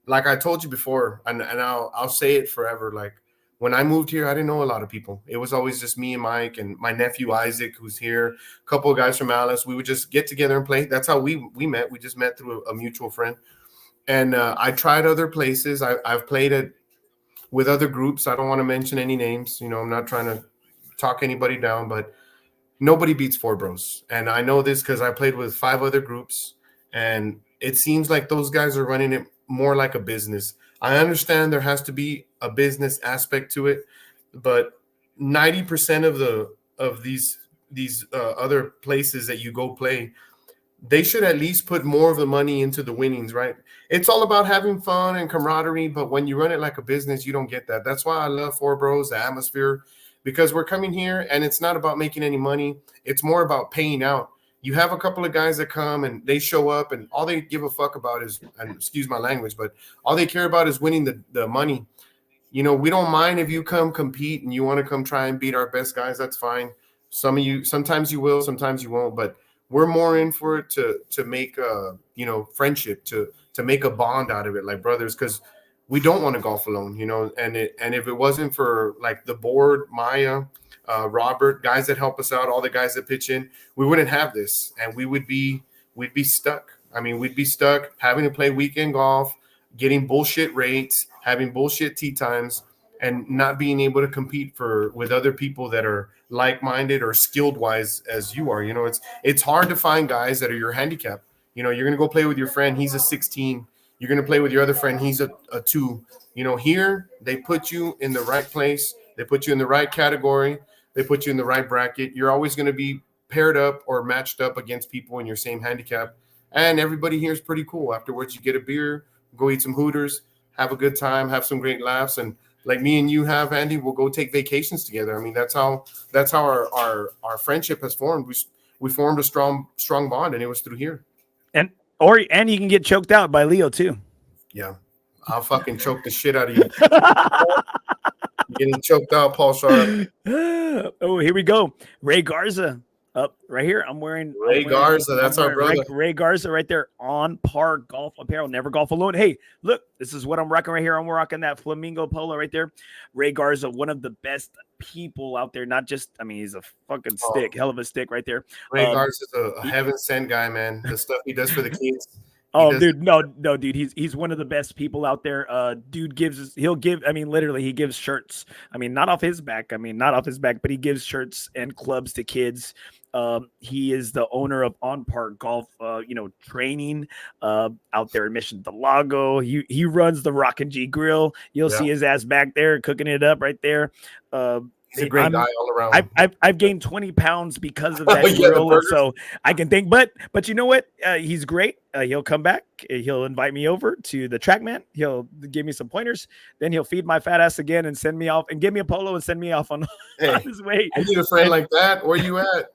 Speaker 4: like I told you before, and I'll say it forever, like, when I moved here, I didn't know a lot of people. It was always just me and Mike and my nephew Isaac, who's here, a couple of guys from Alice. We would just get together and play. That's how we met. We just met through a mutual friend. And I tried other places. I've played with other groups. I don't want to mention any names. I'm not trying to talk anybody down, but nobody beats FOREBROS. And I know this because I played with 5 other groups, and it seems like those guys are running it more like a business. I understand there has to be a business aspect to it, but 90% of these other places that you go play, they should at least put more of the money into the winnings, right? It's all about having fun and camaraderie, but when you run it like a business, you don't get that. That's why I love FOREBROS, the atmosphere, because we're coming here and it's not about making any money. It's more about paying out. You have a couple of guys that come and they show up and all they give a fuck about is, and excuse my language, but all they care about is winning the money. We don't mind if you come compete and you want to come try and beat our best guys. That's fine. Some of you, sometimes you will, sometimes you won't, but we're more in for it to make friendship, to make a bond out of it, like brothers, because we don't want to golf alone, and if it wasn't for like the board, Maya, Robert, guys that help us out, all the guys that pitch in, we wouldn't have this, and we'd be stuck. I mean, we'd be stuck having to play weekend golf, getting bullshit rates, having bullshit tee times, and not being able to compete with other people that are like-minded or skilled-wise as you are. It's hard to find guys that are your handicap. You're going to go play with your friend. He's a 16. You're going to play with your other friend. He's a 2. Here they put you in the right place. They put you in the right category. They put you in the right bracket. You're always going to be paired up or matched up against people in your same handicap. And everybody here is pretty cool. Afterwards, you get a beer, go eat some Hooters, have a good time, have some great laughs. And like me and you have, Andy, we'll go take vacations together. I mean, that's how our friendship has formed. We formed a strong bond, and it was through here.
Speaker 3: And you can get choked out by Leo too.
Speaker 4: Yeah, I'll fucking choke the shit out of you. Getting choked out, Paul Sharp.
Speaker 3: Oh, here we go. Ray Garza. Right here, I'm wearing
Speaker 4: Garza. That's our brother.
Speaker 3: Ray Garza right there. On Par Golf Apparel. Never golf alone. Hey, look, this is what I'm rocking right here. I'm rocking that flamingo polo right there. Ray Garza, one of the best people out there. Not just, I mean, he's a fucking stick, hell of a stick right there.
Speaker 4: Ray Garza is a heaven sent guy, man. The stuff he does for the kids.
Speaker 3: Oh, dude, no, dude. He's one of the best people out there. Dude he'll give. I mean, literally, he gives shirts. I mean, not off his back. But he gives shirts and clubs to kids. He is the owner of On Park Golf, training out there in Mission del Lago. He runs the Rock and G Grill. You'll see his ass back there cooking it up right there.
Speaker 4: He's a great guy all around.
Speaker 3: I've gained 20 pounds because of that grill, so I can think. But you know what? He's great. He'll come back. He'll invite me over to the TrackMan. He'll give me some pointers. Then he'll feed my fat ass again and send me off and give me a polo and send me off on his way.
Speaker 4: I need a friend like that. Where you at?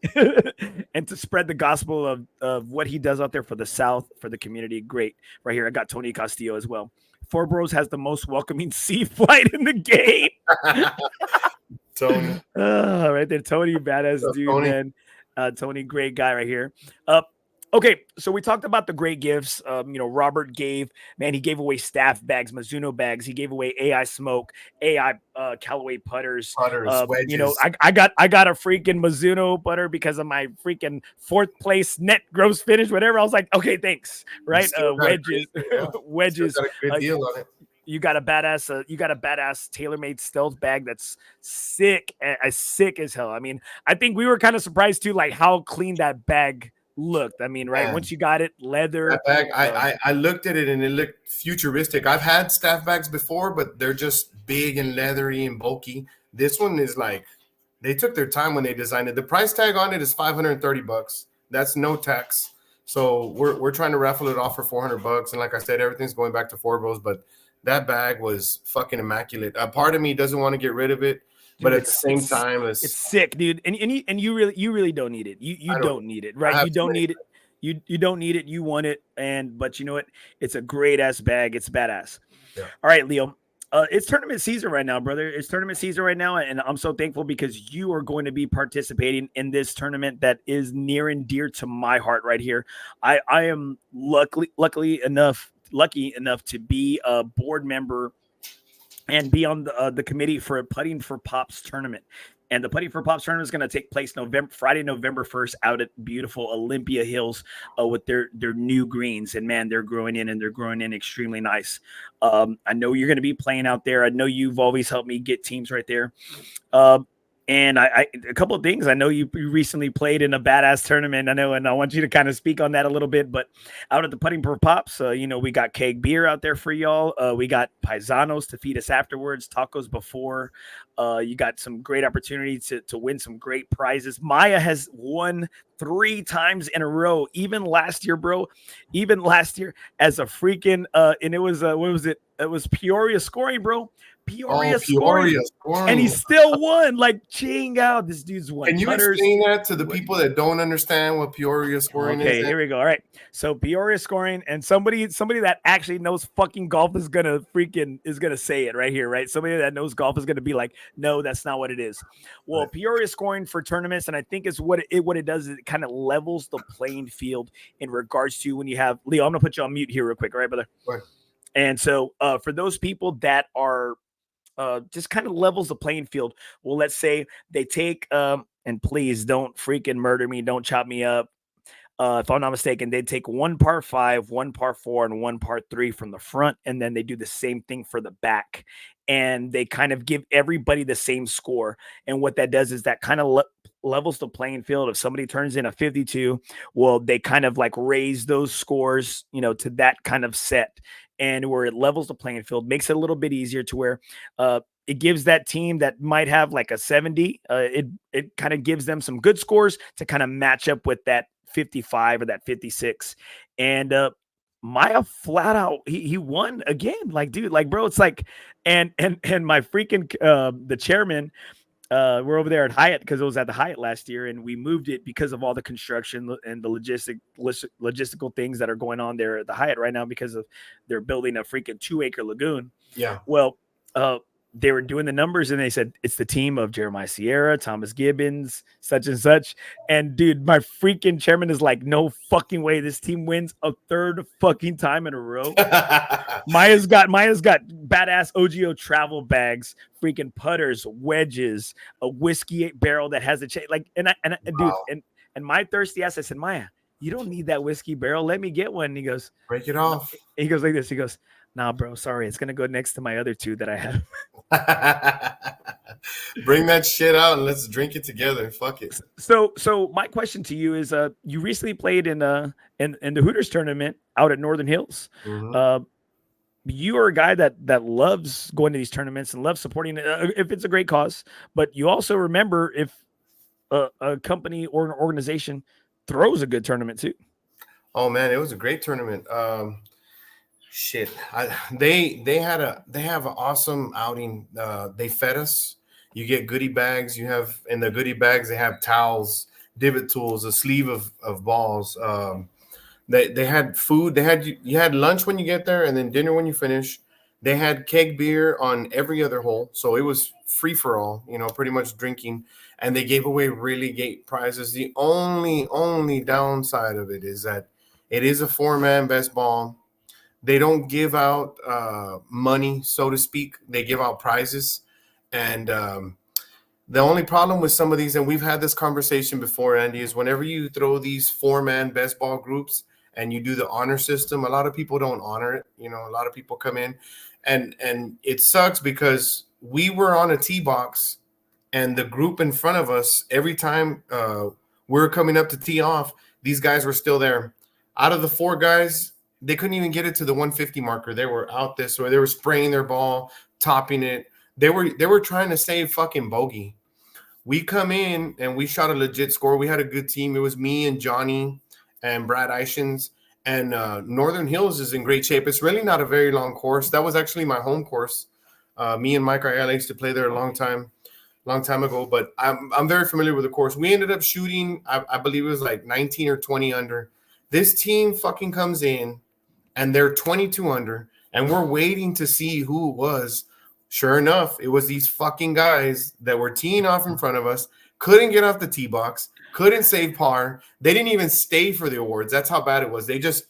Speaker 3: And to spread the gospel of what he does out there for the South, for the community. Great. Right here, I got Tony Castillo as well. FOREBROS has the most welcoming sea flight in the game.
Speaker 4: Tony.
Speaker 3: Right there, Tony, badass dude, Tony? Man. Tony, great guy right here. Okay, so we talked about the great gifts. Robert he gave away staff bags, Mizuno bags. He gave away AI smoke, AI Callaway putters.
Speaker 4: Wedges.
Speaker 3: I got a freaking Mizuno putter because of my freaking 4th place net gross finish, whatever. I was like, okay, thanks. Right, wedges, wedges.
Speaker 4: Got a good deal on it.
Speaker 3: You got a badass TaylorMade stealth bag that's sick as hell. I mean, I think we were kind of surprised too, like how clean that bag looked. I mean, right, once you got it, leather.
Speaker 4: That bag, I looked at it and it looked futuristic. I've had staff bags before, but they're just big and leathery and bulky. This one is like they took their time when they designed it. The price tag on it is $530. That's no tax. So we're trying to raffle it off for $400. And like I said, everything's going back to FOREBROS, but that bag was fucking immaculate. A part of me doesn't want to get rid of it, but at the same time, it's
Speaker 3: sick, dude. And you really don't need it. You don't need it, right? You don't need it. You don't need it. You want it, but you know what? It's a great ass bag. It's badass. Yeah. All right, Leo. It's tournament season right now, brother. It's tournament season right now, and I'm so thankful because you are going to be participating in this tournament that is near and dear to my heart right here. I am lucky enough to be a board member and be on the committee for a Putting for Pops tournament. And the Putting for Pops tournament is going to take place Friday, November 1st out at beautiful Olympia Hills with their new greens. And, man, they're growing in extremely nice. I know you're going to be playing out there. I know you've always helped me get teams right there. And a couple of things. I know you recently played in a badass tournament. I know, and I want you to kind of speak on that a little bit. But out at the Putting for Pops, we got keg beer out there for y'all. We got paisanos to feed us afterwards, tacos before. You got some great opportunity to win some great prizes. Maya has won 3 times in a row, even last year, bro. Even last year as a freaking and it was what was it? It was Peoria scoring, bro. Peoria scoring. And he still won. Like, ching out. This dude's won.
Speaker 4: Can you explain that to the people that don't understand what Peoria scoring is?
Speaker 3: Okay, here we go. All right. So Peoria scoring, and somebody that actually knows fucking golf is gonna say it right here, right? Somebody that knows golf is gonna be like, no, that's not what it is. Well, right. Peoria scoring for tournaments, and I think is what it does is it kind of levels the playing field in regards to when you have Leo. I'm gonna put you on mute here real quick, all right, brother?
Speaker 4: Right.
Speaker 3: And so for those people that are just kind of levels the playing field. Well, let's say they take, and please don't freaking murder me. Don't chop me up. If I'm not mistaken, they take 1 par 5, 1 par 4, and 1 par 3 from the front. And then they do the same thing for the back. And they kind of give everybody the same score. And what that does is that kind of levels the playing field. If somebody turns in a 52, well, they kind of like raise those scores, to that kind of set. And where it levels the playing field, makes it a little bit easier to where it gives that team that might have like a 70, it kind of gives them some good scores to kind of match up with that 55 or that 56. And Maya flat out, he won again. Like, dude, like, bro, it's like, and my freaking, the chairman, we're over there at Hyatt because it was at the Hyatt last year, and we moved it because of all the construction and the logistical things that are going on there at the Hyatt right now because of they're building a freaking 2-acre lagoon.
Speaker 4: Yeah.
Speaker 3: Well, they were doing the numbers and they said it's the team of Jeremiah Sierra, Thomas Gibbons, such and such. And dude, my freaking chairman is like, no fucking way this team wins a third fucking time in a row. Maya's got badass OGO travel bags, freaking putters, wedges, a whiskey barrel that has a chain. Like, and dude, and my thirsty ass, I said, Maya, you don't need that whiskey barrel. Let me get one. And he goes,
Speaker 4: break it off.
Speaker 3: He goes like this. He goes, nah, bro, sorry. It's going to go next to my other two that I have.
Speaker 4: Bring that shit out and let's drink it together. Fuck it.
Speaker 3: So my question to you is, you recently played in the Hooters tournament out at Northern Hills. Mm-hmm. You are a guy that loves going to these tournaments and loves supporting it if it's a great cause, but you also remember if a company or an organization throws a good tournament too.
Speaker 4: Oh man, it was a great tournament. Shit, they have an awesome outing. They fed us. You get goodie bags. You have in the goodie bags they have towels, divot tools, a sleeve of balls. They had food. You had lunch when you get there, and then dinner when you finish. They had keg beer on every other hole, so it was free for all. Pretty much drinking. And they gave away really great prizes. The only downside of it is that it is a 4-man best ball. They don't give out money, so to speak. They give out prizes. And the only problem with some of these, and we've had this conversation before, Andy, is whenever you throw these 4-man best ball groups and you do the honor system, a lot of people don't honor it. A lot of people come in and it sucks because we were on a tee box and the group in front of us, every time we're coming up to tee off, these guys were still there. Out of the 4 guys, they couldn't even get it to the 150 marker. They were out this way. They were spraying their ball, topping it. They were trying to save fucking bogey. We come in and we shot a legit score. We had a good team. It was me and Johnny and Brad Ishins. And Northern Hills is in great shape. It's really not a very long course. That was actually my home course. Me and Mike Ayala used to play there a long time ago. But I'm very familiar with the course. We ended up shooting, I believe it was like 19 or 20 under. This team fucking comes in and they're 22 under. And we're waiting to see who it was. Sure enough, it was these fucking guys that were teeing off in front of us, couldn't get off the tee box, couldn't save par. They didn't even stay for the awards. That's how bad it was. They just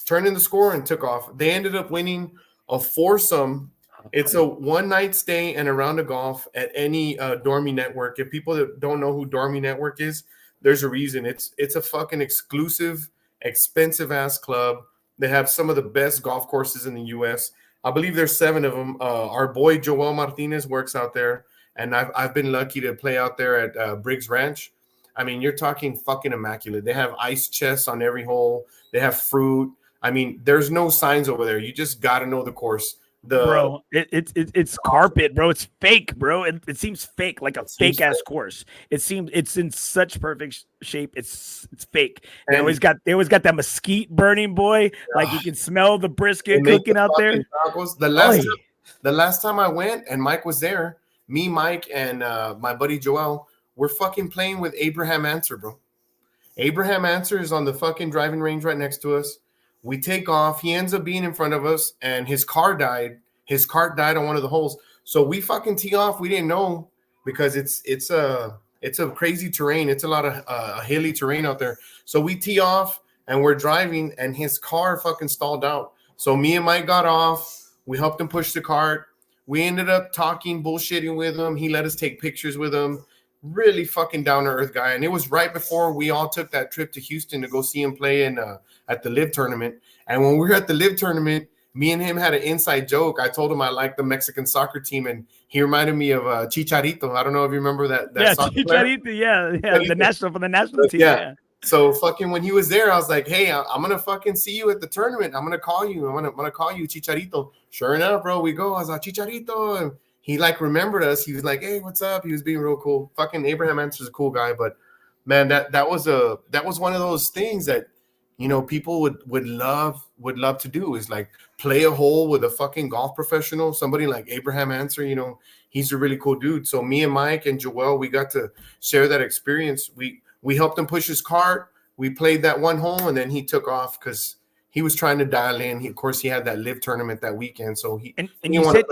Speaker 4: turned in the score and took off. They ended up winning a foursome. It's a one-night stay and a round of golf at any Dormy Network. If people that don't know who Dormy Network is, there's a reason. It's a fucking exclusive, expensive-ass club. They have some of the best golf courses in the U.S. I believe there's 7 of them. Our boy Joel Martinez works out there, and I've been lucky to play out there at Briggs Ranch. I mean, you're talking fucking immaculate. They have ice chests on every hole. They have fruit. I mean, there's no signs over there. You just got to know the course.
Speaker 3: Bro, it's carpet, bro. It's fake, bro. It seems fake, like a fake ass course. It's in such perfect shape. It's fake. They always got that mesquite burning, boy. Like you can smell the brisket cooking out there.
Speaker 4: The last time I went and Mike was there, me, Mike, and my buddy Joel, we're fucking playing with Abraham Answer, bro. Abraham Answer is on the fucking driving range right next to us. We take off. He ends up being in front of us, and his car died. His cart died on one of the holes. So we fucking tee off. We didn't know because it's a crazy terrain. It's a lot of hilly terrain out there. So we tee off, and we're driving, and his car fucking stalled out. So me and Mike got off. We helped him push the cart. We ended up talking, bullshitting with him. He let us take pictures with him. Really fucking down-to-earth guy. And it was right before we all took that trip to Houston to go see him play at the Live tournament. And when we were at the Live tournament, me and him had an inside joke. I told him I liked the Mexican soccer team, and he reminded me of Chicharito. I don't know if you remember that.
Speaker 3: Chicharito, yeah, the national team. Yeah.
Speaker 4: So fucking when he was there, I was like, hey, I'm gonna fucking see you at the tournament. I'm gonna call you. I'm gonna call you, Chicharito. Sure enough, bro, we go. I was like, Chicharito, and he like remembered us. He was like, hey, what's up? He was being real cool. Fucking Abraham Answer's a cool guy, but man, that was one of those things that, you know, people would love to do, is like play a hole with a fucking golf professional, somebody like Abraham Answer. You know, he's a really cool dude. So me and Mike and Joel, we got to share that experience. We helped him push his cart. We played that one hole, and then he took off because he was trying to dial in. Of course, he had that Live tournament that weekend, so he
Speaker 3: you said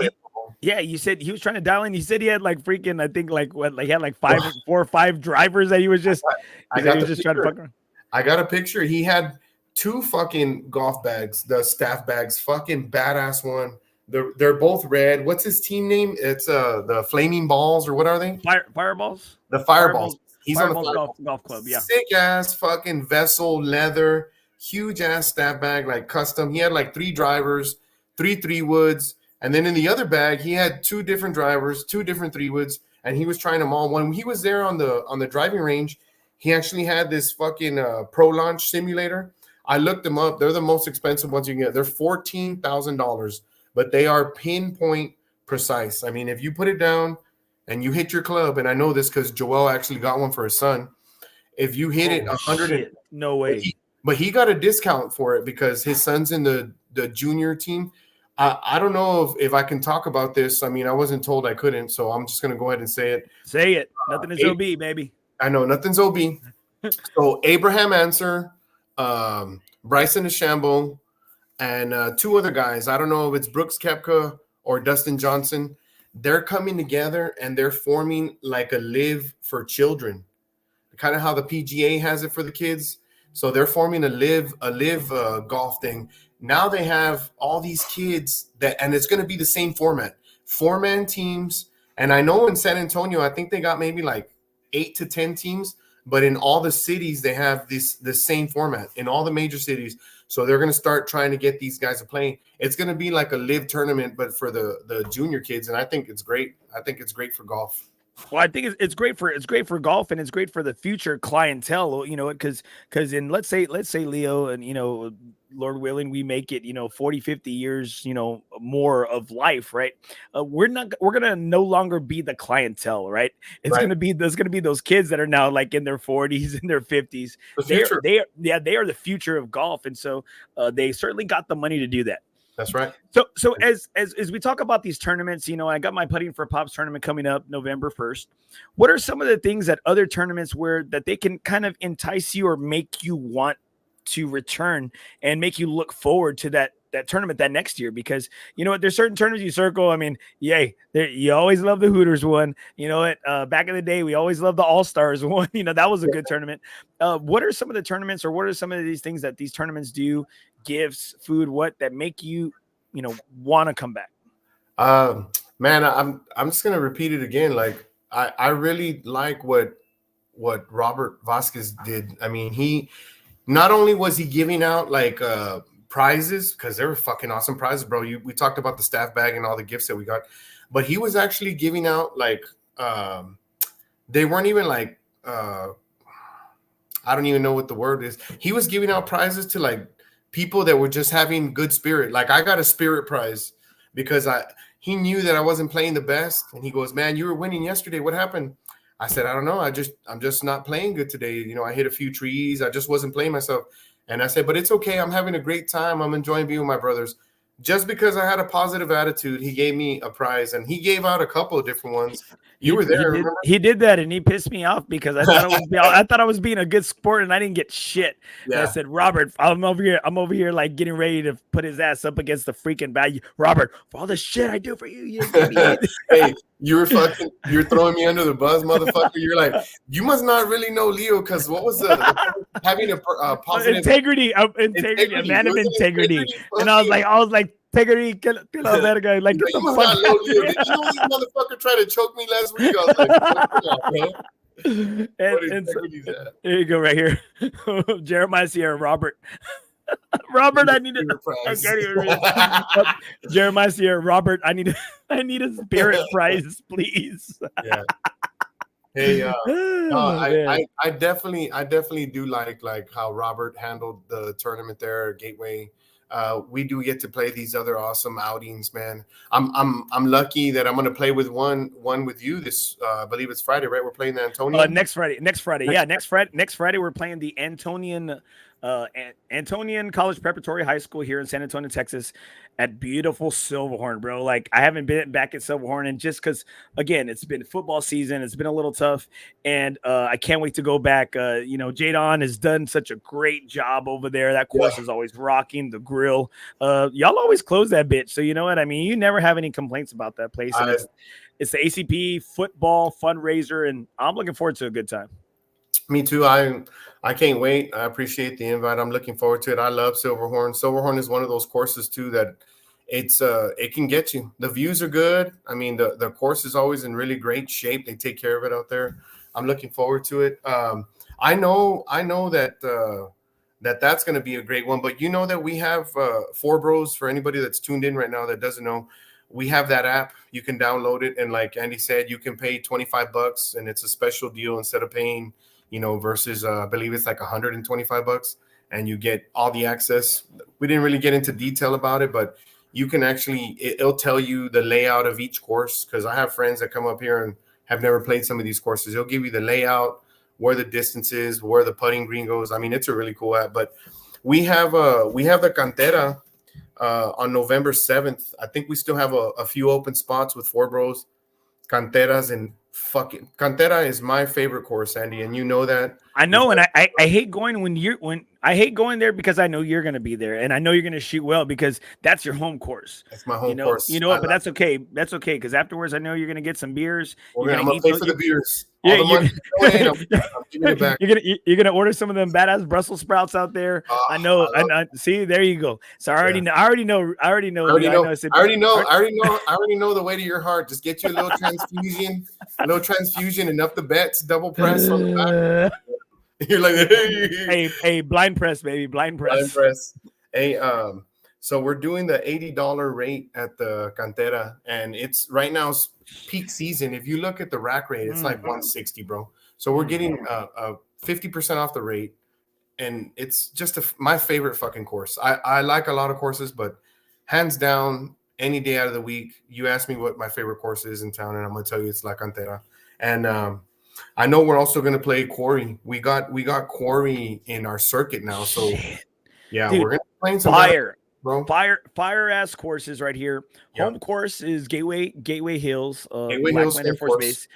Speaker 3: Yeah, you said he was trying to dial in. You said he had like freaking, I think like what, like he had like 4 or 5 drivers that he was just.
Speaker 4: I got
Speaker 3: he was
Speaker 4: the
Speaker 3: just trying to
Speaker 4: picture.
Speaker 3: fuck around.
Speaker 4: I got a picture. He had 2 fucking golf bags, the staff bags, fucking badass one. They're both red. What's his team name? It's the Flaming Balls, or what are they?
Speaker 3: Fireballs.
Speaker 4: The Fireballs. He's on the
Speaker 3: Fireballs golf club. Yeah.
Speaker 4: Sick ass fucking vessel leather, huge ass staff bag, like custom. He had like 3 drivers, 3 3-woods, and then in the other bag he had 2 different drivers, 2 different 3-woods, and he was trying them all. When he was there on the driving range, he actually had this fucking pro launch simulator. I looked them up. They're the most expensive ones you can get. They're $14,000, but they are pinpoint precise. I mean, if you put it down and you hit your club, and I know this because Joel actually got one for his son. If you hit it 100,
Speaker 3: no way.
Speaker 4: But he got a discount for it because his son's in the junior team. I don't know if I can talk about this. I mean, I wasn't told I couldn't, so I'm just gonna go ahead and say it.
Speaker 3: Say it. Nothing is OB, baby.
Speaker 4: I know nothing's OB. So Abraham Answer, Bryson DeChambeau, and 2 other guys. I don't know if it's Brooks Koepka or Dustin Johnson. They're coming together and they're forming like a live for children, kind of how the PGA has it for the kids. So they're forming a live golf thing. Now they have all these kids and it's going to be the same format, 4-man teams. And I know in San Antonio, I think they got maybe like 8 to 10 teams, but in all the cities they have the same format in all the major cities. So they're going to start trying to get these guys to play. It's going to be like a live tournament, but for the junior kids, and I think it's great. I think it's great for golf.
Speaker 3: Well, I think it's great for golf, and it's great for the future clientele. You know, because in let's say Leo, and Lord willing, we make it 40, 50 years more of life, right? We're gonna no longer be the clientele, right? It's gonna be those kids that are now like in their 40s, in their 50s. They are the future of golf, and so they certainly got the money to do that.
Speaker 4: That's right.
Speaker 3: So as we talk about these tournaments, I got my Putting for Pops tournament coming up November 1st. What are some of the things that other tournaments that they can kind of entice you or make you want to return and make you look forward to that tournament that next year? Because there's certain tournaments you circle. I mean, you always love the Hooters one. Back in the day, we always loved the All-Stars one. That was a good tournament. What are some of the tournaments, or what are some of these things that these tournaments do, gifts, food, that make you want to come back?
Speaker 4: Man, I'm just gonna repeat it again. Like I really like what Robert Vasquez did. I mean, he not only was he giving out like prizes, because they were fucking awesome prizes, bro. We talked about the staff bag and all the gifts that we got, but he was actually giving out like they weren't even like I don't even know what the word is. He was giving out prizes to like people that were just having good spirit. Like I got a spirit prize because he knew that I wasn't playing the best, and he goes, "Man, you were winning yesterday. What happened?" I said, "I don't know. I'm just not playing good today. I hit a few trees. I just wasn't playing myself." And I said, "But it's okay. I'm having a great time. I'm enjoying being with my brothers." Just because I had a positive attitude, he gave me a prize, and he gave out a couple of different ones. You were there, remember?
Speaker 3: He did that, and he pissed me off because I thought I was being a good sport, and I didn't get shit. Yeah. I said, "Robert, I'm over here like getting ready to put his ass up against the freaking value. Robert, for all the shit I do for you,
Speaker 4: hey, you're throwing me under the bus, motherfucker. You're like, you must not really know Leo, because what was having a positive
Speaker 3: integrity, a man of integrity. And I was like, integrity, verga. Like, get the fuck out.
Speaker 4: Did you know this motherfucker tried to choke me last week? I was like,
Speaker 3: there you go, right here. Jeremiah Sierra, Robert. Robert, I need Jeremiah Sierra, Robert, I need a spirit prize, please.
Speaker 4: Yeah. Hey, I definitely do like how Robert handled the tournament there at Gateway. We do get to play these other awesome outings, man. I'm lucky that I'm going to play with one with you this. I believe it's Friday, right? We're playing the Antonian.
Speaker 3: Next Friday. Yeah, next Friday we're playing the Antonian Antonian College Preparatory High School here in San Antonio, Texas, at beautiful Silverhorn, bro. Like I haven't been back at Silverhorn, and just because again, it's been football season, it's been a little tough, and I can't wait to go back. Jadon has done such a great job over there. That course is always rocking. The grill, y'all always close that bitch, so you know what I mean. You never have any complaints about that place, and it's the ACP football fundraiser, and I'm looking forward to a good time.
Speaker 4: Me too. I can't wait. I appreciate the invite. I'm looking forward to it. I love Silverhorn. Silverhorn is one of those courses too that it can get you. The views are good. I mean, the course is always in really great shape. They take care of it out there. I'm looking forward to it. I know that that's going to be a great one. But you know that we have FOREBROS. For anybody that's tuned in right now that doesn't know, we have that app. You can download it, and like Andy said, you can pay $25, and it's a special deal instead of paying, versus I believe it's like $125, and you get all the access. We didn't really get into detail about it, but you can actually, it'll tell you the layout of each course, because I have friends that come up here and have never played some of these courses. It'll give you the layout, where the distance is, where the putting green goes. I mean, it's a really cool app. But we have the Cantera on November 7th. I think we still have a few open spots with FOREBROS. Canteras, and fucking Cantera is my favorite course, Andy, and you know that.
Speaker 3: I know, and I hate going when I hate going there because I know you're going to be there, and I know you're going to shoot well because that's your home course.
Speaker 4: That's my home course.
Speaker 3: You know what? But that's okay. That's okay because afterwards, I know you're going to get some beers.
Speaker 4: I'm going to pay for the beers.
Speaker 3: Yeah,
Speaker 4: you're
Speaker 3: gonna order some of them badass Brussels sprouts out there. I know. I see. There you go. So I already know. I already know
Speaker 4: the way to your heart. Just get you a little transfusion, enough the bets, double press on the back. You're like,
Speaker 3: hey, blind press, baby, blind press.
Speaker 4: Hey, so we're doing the $80 rate at the Cantera, and it's right now peak season. If you look at the rack rate, it's like 160, bro. So we're getting 50% off the rate, and it's just my favorite fucking course. I like a lot of courses, but hands down, any day out of the week, you ask me what my favorite course is in town, and I'm gonna tell you it's La Cantera. And I know we're also gonna play Quarry. We got Quarry in our circuit now, so yeah, dude, we're gonna be playing some
Speaker 3: fire. Bro. Fire ass courses right here. Yep. Home course is Gateway Hills, Blackman Air Force Base.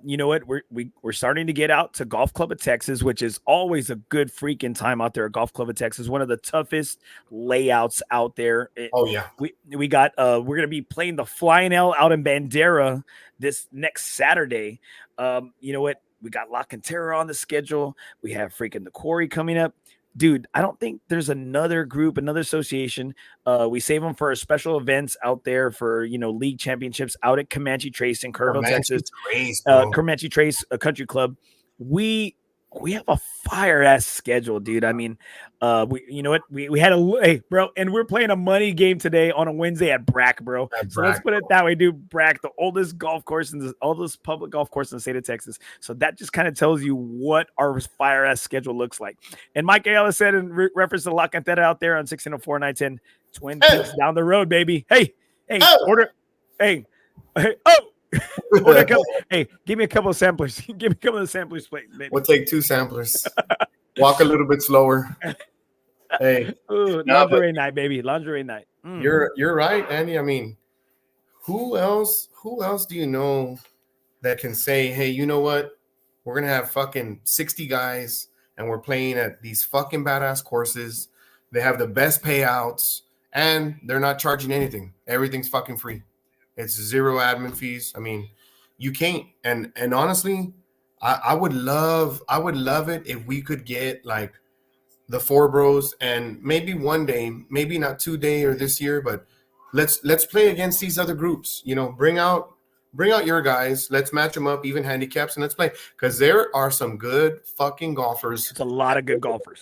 Speaker 3: You know what? We're starting to get out to Golf Club of Texas, which is always a good freaking time out there at Golf Club of Texas. One of the toughest layouts out there. We got we're gonna be playing the Flying L out in Bandera this next Saturday. You know what? We got La Cantera on the schedule. We have freaking the Quarry coming up. Dude, I don't think there's another group, another association. We save them for our special events out there for, league championships out at Comanche Trace in Kerrville, Texas. Comanche Trace, a country club. We have a fire ass schedule, dude. I mean, you know what? We had bro, and we're playing a money game today on a Wednesday at Brack, bro. Let's put it that way, dude. Brack, the oldest golf course oldest public golf course in the state of Texas. So that just kind of tells you what our fire ass schedule looks like. And Mike Ayala said in reference to La Cantera out there on 1604 and I-10, Twin Peaks down the road, baby. Order. Hey, give me a couple of samplers. Give me a couple of samplers, please. Baby.
Speaker 4: We'll take 2 samplers. Walk a little bit slower. Hey,
Speaker 3: lingerie night, baby. Lingerie night.
Speaker 4: You're right, Andy. I mean, who else do you know that can say, hey, you know what? We're gonna have fucking 60 guys, and we're playing at these fucking badass courses. They have the best payouts, and they're not charging anything. Everything's fucking free. It's 0 admin fees. I mean, you can't. And honestly, I would love it if we could get like the FOREBROS, and maybe one day, maybe not today or this year, but let's play against these other groups. Bring out your guys. Let's match them up, even handicaps, and let's play, because there are some good fucking golfers.
Speaker 3: It's a lot of good golfers.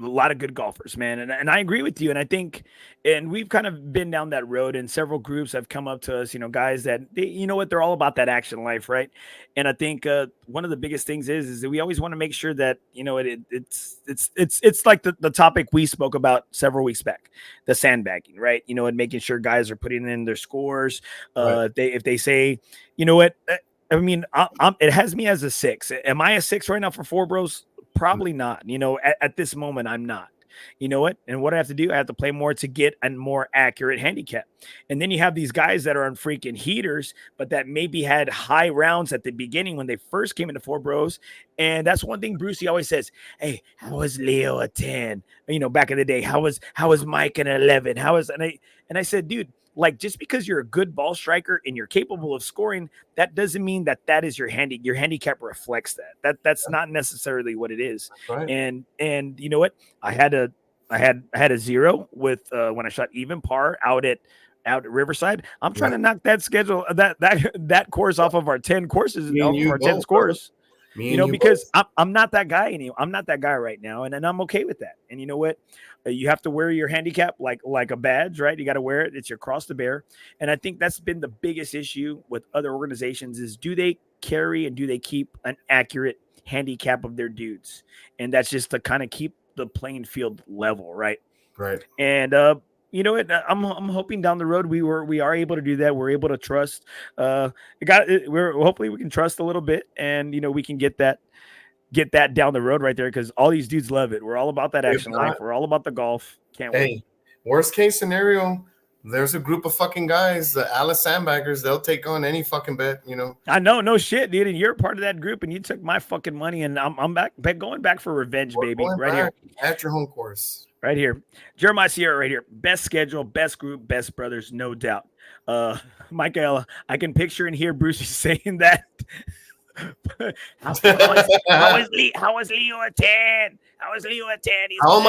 Speaker 3: A lot of good golfers, man. And I agree with you. And I think, and we've kind of been down that road, and several groups have come up to us, guys that, they're all about that action life, right? And I think one of the biggest things is that we always want to make sure that, it's like the topic we spoke about several weeks back, the sandbagging, right? And making sure guys are putting in their scores. Right. If they say, you know what, I mean, it has me as a 6. Am I a 6 right now for FOREBROS? Probably not. At this moment, I'm not. You know what? And what I have to do, I have to play more to get a more accurate handicap. And then you have these guys that are on freaking heaters, but that maybe had high rounds at the beginning when they first came into Four Bros. And that's one thing Brucey always says, hey, how was Leo a 10? Back in the day, how was Mike an 11? And I said, dude, like, just because you're a good ball striker and you're capable of scoring, that doesn't mean that is your handicap reflects that's not necessarily what it is.
Speaker 4: Right.
Speaker 3: And you know what? I had a 0 with when I shot even par out at Riverside. I'm trying to knock that schedule that course off of our 10 courses, off of our 10 scores. Because I'm not that guy anymore. I'm not that guy right now, and I'm okay with that. And you know what? You have to wear your handicap like a badge, right? You got to wear it. It's your cross to bear. And I think that's been the biggest issue with other organizations is, do they carry and do they keep an accurate handicap of their dudes? And that's just to kind of keep the playing field level, right?
Speaker 4: Right.
Speaker 3: And you know what? I'm hoping down the road we are able to do that. We're able to trust. Hopefully we can trust a little bit, and we can get that down the road right there, because all these dudes love it. We're all about that action life. We're all about the golf. Can't wait.
Speaker 4: Worst case scenario, there's a group of fucking guys, the Alice Sandbaggers. They'll take on any fucking bet.
Speaker 3: I know, no shit, dude. And you're part of that group, and you took my fucking money, and I'm going back for revenge, baby. Right here
Speaker 4: at your home course.
Speaker 3: Right here. Jeremiah Sierra right here. Best schedule, best group, best brothers, no doubt. Michaela, I can picture and hear Bruce saying that. How was Leo a 10? How was Leo a 10?
Speaker 4: How am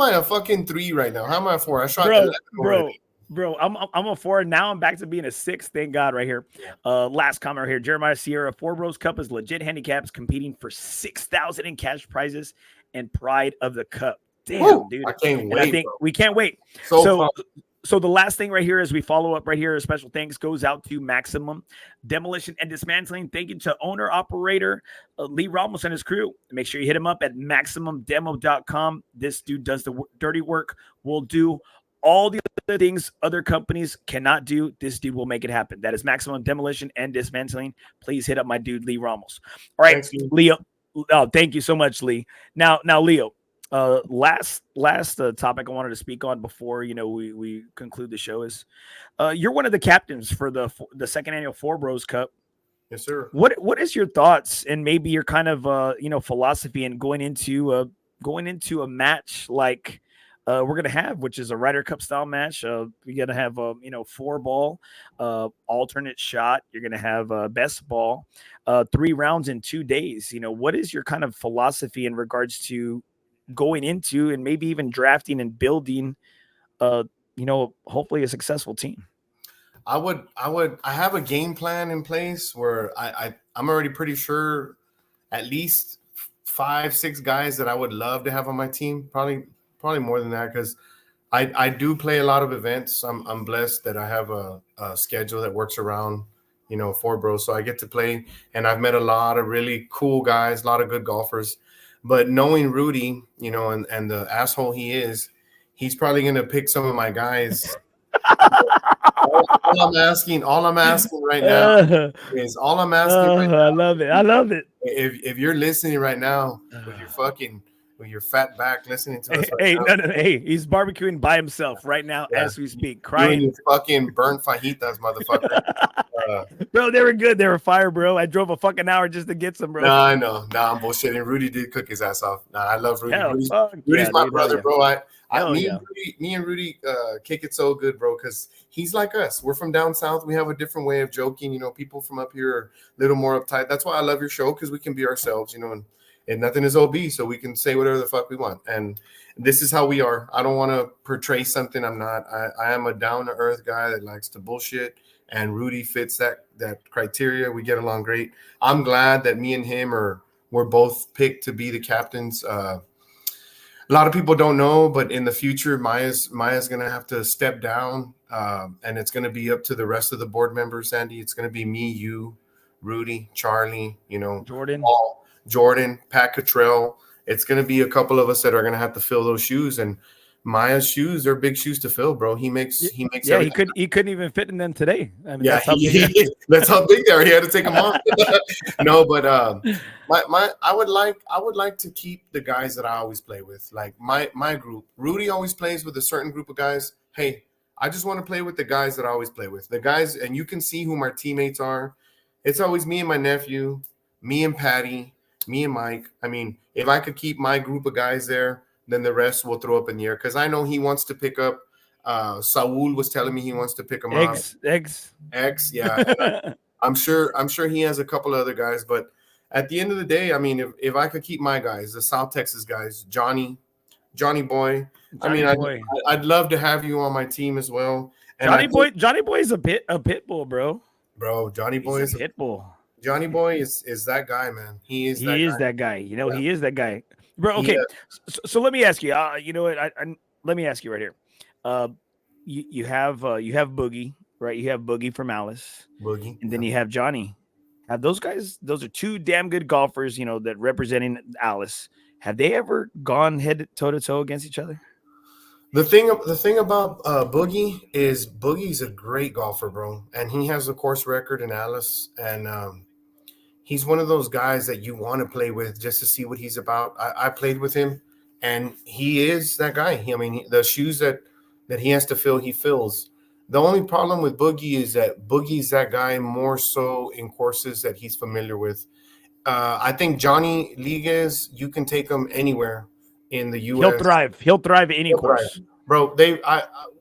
Speaker 4: I a fucking 3 right now? How am I a 4? I shot 11 already.
Speaker 3: Bro, I'm a 4. Now I'm back to being a 6. Thank God, right here. Last comment right here. Jeremiah Sierra, FOREBROS Cup is legit handicaps competing for $6,000 in cash prizes and pride of the cup. Damn, dude.
Speaker 4: I can't wait.
Speaker 3: I think we can't wait. So the last thing right here as we follow up right here, a special thanks goes out to Maximum Demolition and Dismantling. Thank you to owner-operator Lee Ramos and his crew. Make sure you hit him up at MaximumDemo.com. This dude does the dirty work. We'll do all the other things other companies cannot do. This dude will make it happen. That is Maximum Demolition and Dismantling. Please hit up my dude, Lee Ramos. All right, thanks, Leo. Oh, thank you so much, Lee. Now, Leo. Last topic I wanted to speak on before we conclude the show is you're one of the captains for the second annual FOREBROS Cup.
Speaker 4: Yes, sir.
Speaker 3: What is your thoughts and maybe your kind of philosophy in going into a match like we're gonna have, which is a Ryder Cup style match? We're gonna have 4 ball, alternate shot. You're gonna have best ball, 3 rounds in 2 days. What is your kind of philosophy in regards to going into and maybe even drafting and building hopefully a successful team?
Speaker 4: I have a game plan in place where I'm already pretty sure at least 5-6 guys that I would love to have on my team, probably more than that, because I do play a lot of events. I'm blessed that I have a schedule that works around FOREBROS, so I get to play, and I've met a lot of really cool guys, a lot of good golfers. But knowing Rudy, and the asshole he is, he's probably going to pick some of my guys. all I'm asking right now is
Speaker 3: I love it.
Speaker 4: If you're listening right now with your fat back listening to us
Speaker 3: hey, he's barbecuing by himself right now as we speak, crying.
Speaker 4: You fucking burnt fajitas, motherfucker.
Speaker 3: Bro, they were good. They were fire, bro. I drove a fucking hour just to get some, bro.
Speaker 4: Nah, I know. Nah, I'm bullshitting. Rudy did cook his ass off. Nah, I love Rudy. Rudy's my brother, bro. Me and Rudy kick it so good, bro, because he's like us. We're from down south. We have a different way of joking. People from up here are a little more uptight. That's why I love your show, because we can be ourselves, and nothing is OB, so we can say whatever the fuck we want. And this is how we are. I don't want to portray something I'm not. I am a down-to-earth guy that likes to bullshit, and Rudy fits that criteria. We get along great. I'm glad that me and him we're both picked to be the captains. A lot of people don't know, but in the future, Maya's going to have to step down, and it's going to be up to the rest of the board members, Andy. It's going to be me, you, Rudy, Charlie, Jordan, Pat Cottrell. It's going to be a couple of us that are going to have to fill those shoes. And Maya's shoes are big shoes to fill, bro. He makes
Speaker 3: Yeah,
Speaker 4: everything.
Speaker 3: he couldn't even fit in them today. I mean,
Speaker 4: Yeah,
Speaker 3: that's how big.
Speaker 4: that's how big they are. He had to take them off. No, but I would like to keep the guys that I always play with, like my group. Rudy always plays with a certain group of guys. Hey, I just want to play with the guys that I always play with. The guys, and you can see who my teammates are. It's always me and my nephew, me and Patty, me and Mike. I mean, if I could keep my group of guys there, then the rest will throw up in the air. Because I know he wants to pick up. Saul was telling me he wants to pick him up.
Speaker 3: Eggs.
Speaker 4: Yeah. I'm sure he has a couple of other guys, but at the end of the day, I mean, if I could keep my guys, the South Texas guys, Johnny Boy. I'd love to have you on my team as well. And
Speaker 3: Johnny Boy is a pit bull, bro.
Speaker 4: Bro, Johnny Boy is
Speaker 3: a pit bull.
Speaker 4: Johnny Boy is that guy, man. He is that guy.
Speaker 3: You know, he is that guy, bro. Okay, so let me ask you. You know what? Let me ask you right here. You have Boogie, right? You have Boogie from Alice, and then you have Johnny. Have those guys? Those are two damn good golfers, you know, that representing Alice. Have they ever gone head toe to toe against each other?
Speaker 4: The thing about Boogie is Boogie's a great golfer, bro, and he has a course record in Alice, and he's one of those guys that you want to play with just to see what he's about. I played with him, and he is that guy. I mean, the shoes that he has to fill, he fills. The only problem with Boogie is that Boogie's that guy more so in courses that he's familiar with. I think Johnny Liguez, you can take him anywhere in the U.S.
Speaker 3: He'll thrive at any course.
Speaker 4: Bro,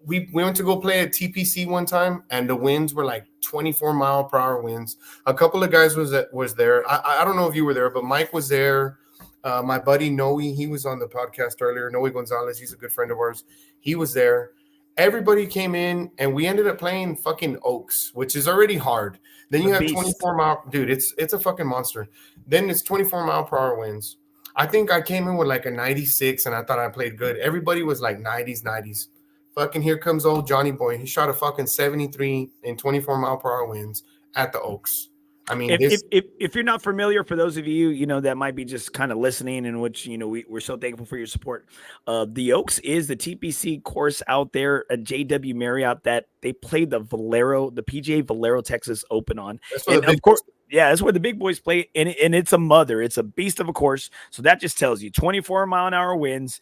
Speaker 4: we went to go play at TPC one time, and the winds were like 24-mile-per-hour winds. A couple of guys was there. I don't know if you were there, but Mike was there. My buddy Noe, he was on the podcast earlier. Noe Gonzalez, he's a good friend of ours. He was there. Everybody came in, and we ended up playing fucking Oaks, which is already hard. Then you have 24-mile, dude. It's a fucking monster. Then it's 24-mile-per-hour winds. I think I came in with like a 96, and I thought I played good. Everybody was like 90s. Fucking here comes old Johnny Boy. He shot a fucking 73 in 24-mile-per-hour winds at the Oaks. I mean,
Speaker 3: if you're not familiar, for those of you, you know, that might be just kind of listening, in which, you know, we're so thankful for your support. The Oaks is the TPC course out there at JW Marriott that they played the PGA Valero Texas Open on. And of course, yeah, that's where the big boys play, and it's it's a beast of a course. So that just tells you 24-mile-an-hour winds.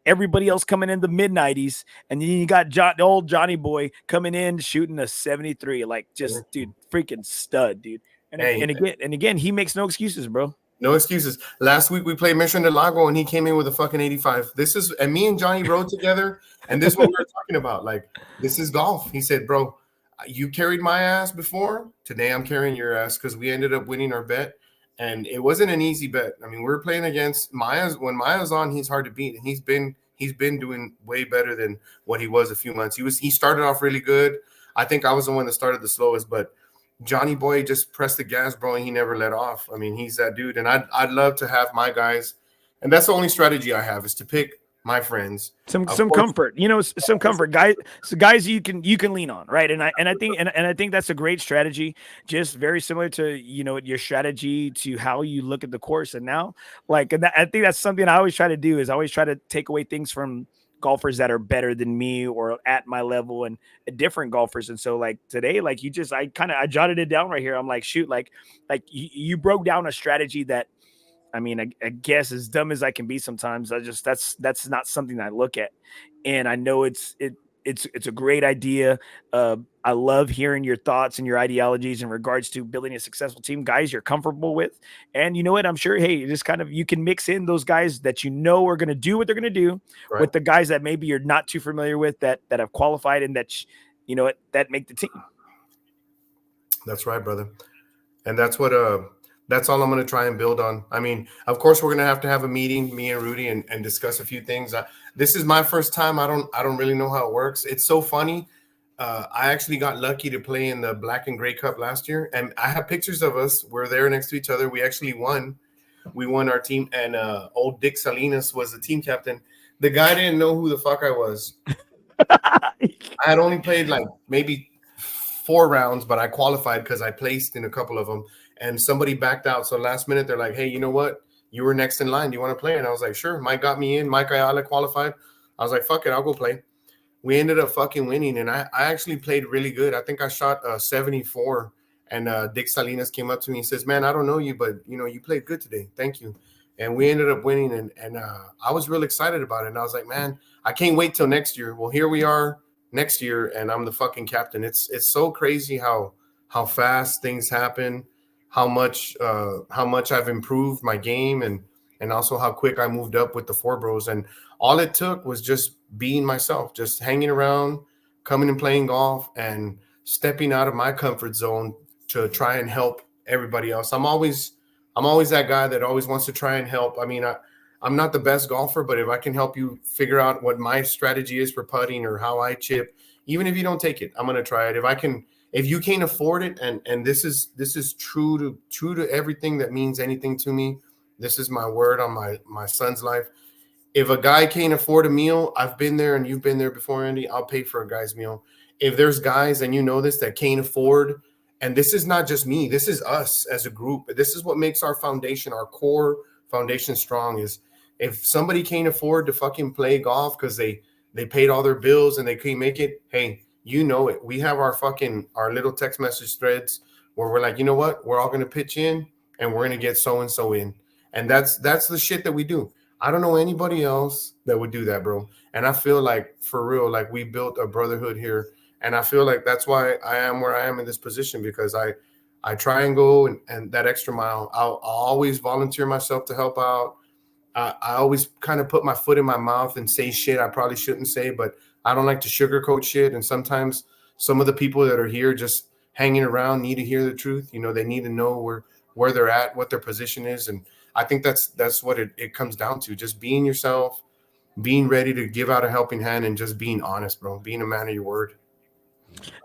Speaker 3: Everybody else coming in the mid-90s, and then you got old Johnny Boy coming in shooting a 73, like just dude, freaking stud, dude. And again, he makes no excuses, bro.
Speaker 4: No excuses. Last week we played Mission del Lago, and he came in with a fucking 85. And me and Johnny rode together, and this is what we were talking about. Like, this is golf. He said, bro, you carried my ass before. Today I'm carrying your ass, because we ended up winning our bet. And it wasn't an easy bet. I mean, we were playing against Maya's. When Maya's on, he's hard to beat. And he's been doing way better than what he was a few months. He started off really good. I think I was the one that started the slowest, but Johnny Boy just pressed the gas, bro, and he never let off. I mean, he's that dude. And I'd love to have my guys. And that's the only strategy I have, is to pick my friends.
Speaker 3: Some comfort, you know, some comfort, guys. So guys, you can lean on, right? And I think that's a great strategy. Just very similar to, you know, your strategy to how you look at the course. And now, I think that's something I always try to do, is I always try to take away things from golfers that are better than me or at my level, and different golfers. And so, like today, like I jotted it down right here. I'm like, shoot, like you broke down a strategy that, I mean, I guess as dumb as I can be sometimes, that's not something I look at. And I know it's a great idea. I love hearing your thoughts and your ideologies in regards to building a successful team, guys you're comfortable with. And you know what? I'm sure, hey, just kind of, you can mix in those guys that you know are going to do what they're going to do, right, with the guys that maybe you're not too familiar with, that have qualified and that, you know, that make the team.
Speaker 4: That's right, brother. And that's what that's all I'm going to try and build on. I mean, of course, we're going to have a meeting, me and Rudy, and discuss a few things. This is my first time. I don't really know how it works. It's so funny. I actually got lucky to play in the Black and Gray Cup last year, and I have pictures of us. We're there next to each other. We actually won. We won our team, and old Dick Salinas was the team captain. The guy didn't know who the fuck I was. I had only played like maybe 4 rounds, but I qualified because I placed in a couple of them. And somebody backed out. So last minute, they're like, hey, you know what? You were next in line. Do you want to play? And I was like, sure. Mike got me in. Mike Ayala qualified. I was like, fuck it, I'll go play. We ended up fucking winning, and I actually played really good. I think I shot 74, and Dick Salinas came up to me and says, man, I don't know you, but, you know, you played good today. Thank you. And we ended up winning, and I was real excited about it. And I was like, man, I can't wait till next year. Well, here we are next year, and I'm the fucking captain. It's so crazy how fast things happen, how much I've improved my game, and also how quick I moved up with the Four Bros. And all it took was just being myself, just hanging around, coming and playing golf, and stepping out of my comfort zone to try and help everybody else. I'm always that guy that always wants to try and help. I mean, I'm not the best golfer, but if I can help you figure out what my strategy is for putting or how I chip, even if you don't take it, I'm going to try it. If you can't afford it, and this is true to everything that means anything to me. This is my word on my son's life. If a guy can't afford a meal, I've been there and you've been there before, Andy, I'll pay for a guy's meal. If there's guys, and you know this, that can't afford, and this is not just me, this is us as a group. This is what makes our foundation, our core foundation strong, is if somebody can't afford to fucking play golf because they paid all their bills and they can't make it, hey, you know it. We have our little text message threads where we're like, you know what? We're all going to pitch in and we're going to get so-and-so in. And that's the shit that we do. I don't know anybody else that would do that, bro. And I feel like, for real, like we built a brotherhood here. And I feel like that's why I am where I am in this position, because I try and go and that extra mile. I'll always volunteer myself to help out. I always kind of put my foot in my mouth and say shit I probably shouldn't say, but I don't like to sugarcoat shit. And sometimes some of the people that are here just hanging around need to hear the truth. You know, they need to know where they're at, what their position is. And I think that's what it comes down to. Just being yourself, being ready to give out a helping hand, and just being honest, bro. Being a man of your word.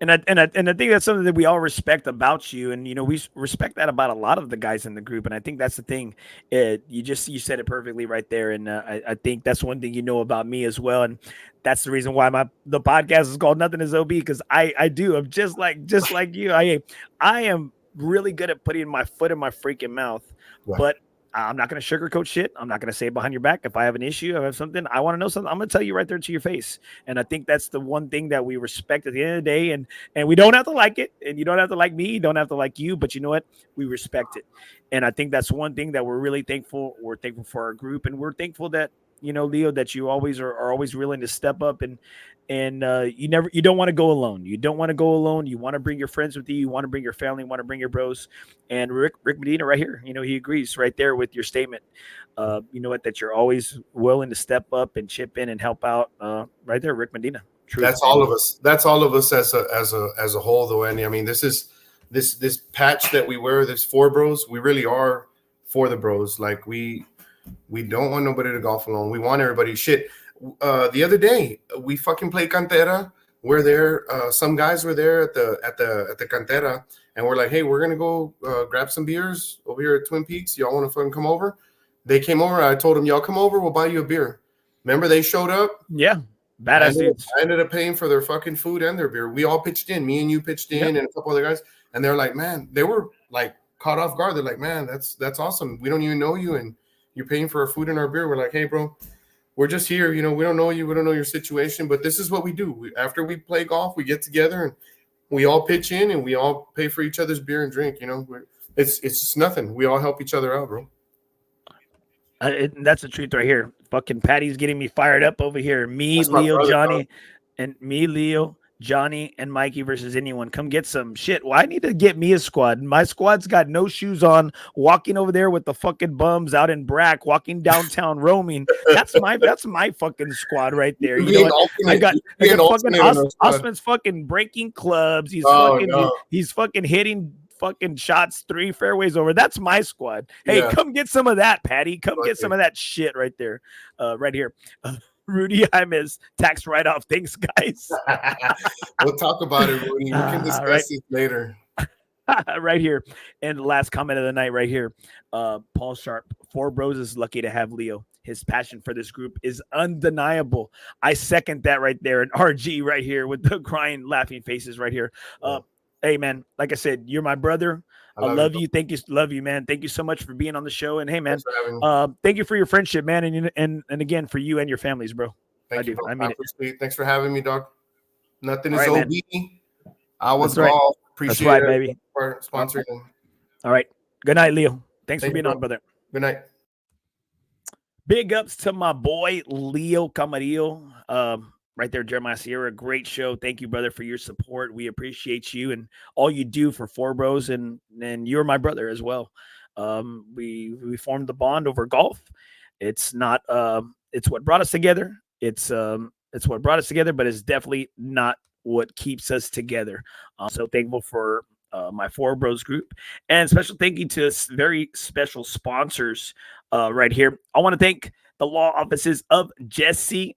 Speaker 3: And I think that's something that we all respect about you, and you know we respect that about a lot of the guys in the group. And I think that's the thing. You said it perfectly right there, and I think that's one thing you know about me as well, and that's the reason why the podcast is called Nothing Is OB, because I do. I'm just like you. I am really good at putting my foot in my freaking mouth,
Speaker 4: right.
Speaker 3: But I'm not going to sugarcoat shit. I'm not going to say it behind your back. If I have an issue, I have something, I want to know something, I'm going to tell you right there to your face. And I think that's the one thing that we respect at the end of the day. And we don't have to like it. And you don't have to like me. You don't have to like you. But you know what? We respect it. And I think that's one thing that we're really thankful. We're thankful for our group. And we're thankful that, you know, Leo, that you always are always willing to step up and you don't want to go alone. You don't want to go alone. You want to bring your friends with you. You want to bring your family. You want to bring your bros. And Rick Medina right here, you know, he agrees right there with your statement. You know what, that you're always willing to step up and chip in and help out. Right there, Rick Medina. Truth.
Speaker 4: That's all of us. That's all of us as a whole, though, Andy. I mean, this is this patch that we wear, this Four Bros. We really are for the bros. Like we don't want nobody to golf alone. We want everybody. Shit. The other day we fucking played Cantera. We're there. Some guys were there at the Cantera, and we're like, hey, we're gonna go grab some beers over here at Twin Peaks. Y'all want to fucking come over? They came over. I told them, y'all come over. We'll buy you a beer. Remember, they showed up.
Speaker 3: Yeah, badass dudes.
Speaker 4: I ended up paying for their fucking food and their beer. We all pitched in. Me and you pitched in, and a couple other guys. And they're like, man, they were like caught off guard. They're like, man, that's awesome. We don't even know you, and you're paying for our food and our beer. We're like, hey, bro. We're just here, you know, we don't know you, we don't know your situation, but this is what we do. After we play golf, we get together and we all pitch in and we all pay for each other's beer and drink, you know. It's just nothing. We all help each other out, bro.
Speaker 3: That's the truth right here. Fucking Patty's getting me fired up over here. Me,
Speaker 4: That's my
Speaker 3: Leo,
Speaker 4: brother,
Speaker 3: Johnny,
Speaker 4: bro.
Speaker 3: and me, Leo, Johnny, and Mikey versus anyone. Come get some shit. Well, I need to get me a squad. My squad's got no shoes on, walking over there with the fucking bums out in Brack, walking downtown roaming. That's my fucking squad right there. You know what? I got fucking Osman's fucking breaking clubs. He's fucking hitting fucking shots 3 fairways over. That's my squad. Hey, come get some of that, Patty. Come get some of that shit right there. Right here. Rudy Jimenez, tax write-off. Thanks, guys.
Speaker 4: We'll talk about it, Rudy. We can discuss it later.
Speaker 3: Right here. And the last comment of the night right here. Paul Sharp, Four Bros is lucky to have Leo. His passion for this group is undeniable. I second that right there. And RG right here with the crying, laughing faces right here. Hey, man, like I said, you're my brother. I love you. Thank you. Love you, man. Thank you so much for being on the show. And hey, man, thank you for your friendship, man. And again, for you and your families, bro.
Speaker 4: Thank
Speaker 3: I
Speaker 4: you,
Speaker 3: do.
Speaker 4: bro.
Speaker 3: I mean it.
Speaker 4: appreciate it. Thanks for having me, dog. Nothing
Speaker 3: All
Speaker 4: is
Speaker 3: right, man.
Speaker 4: OB. I was
Speaker 3: That's right.
Speaker 4: golf.
Speaker 3: That's
Speaker 4: Appreciate
Speaker 3: right,
Speaker 4: it
Speaker 3: baby.
Speaker 4: for sponsoring.
Speaker 3: All right. Good night, Leo. Thanks for
Speaker 4: Thank you,
Speaker 3: being
Speaker 4: bro.
Speaker 3: on, brother.
Speaker 4: Good night.
Speaker 3: Big ups to my boy, Leo Camarillo. Right there, Jeremiah Sierra. Great show. Thank you, brother, for your support. We appreciate you and all you do for Four Bros, and you're my brother as well. We formed the bond over golf. It's not it's what brought us together. It's what brought us together, but it's definitely not what keeps us together. So thankful for my Four Bros group, and special thank you to very special sponsors right here. I want to thank the law offices of Jesse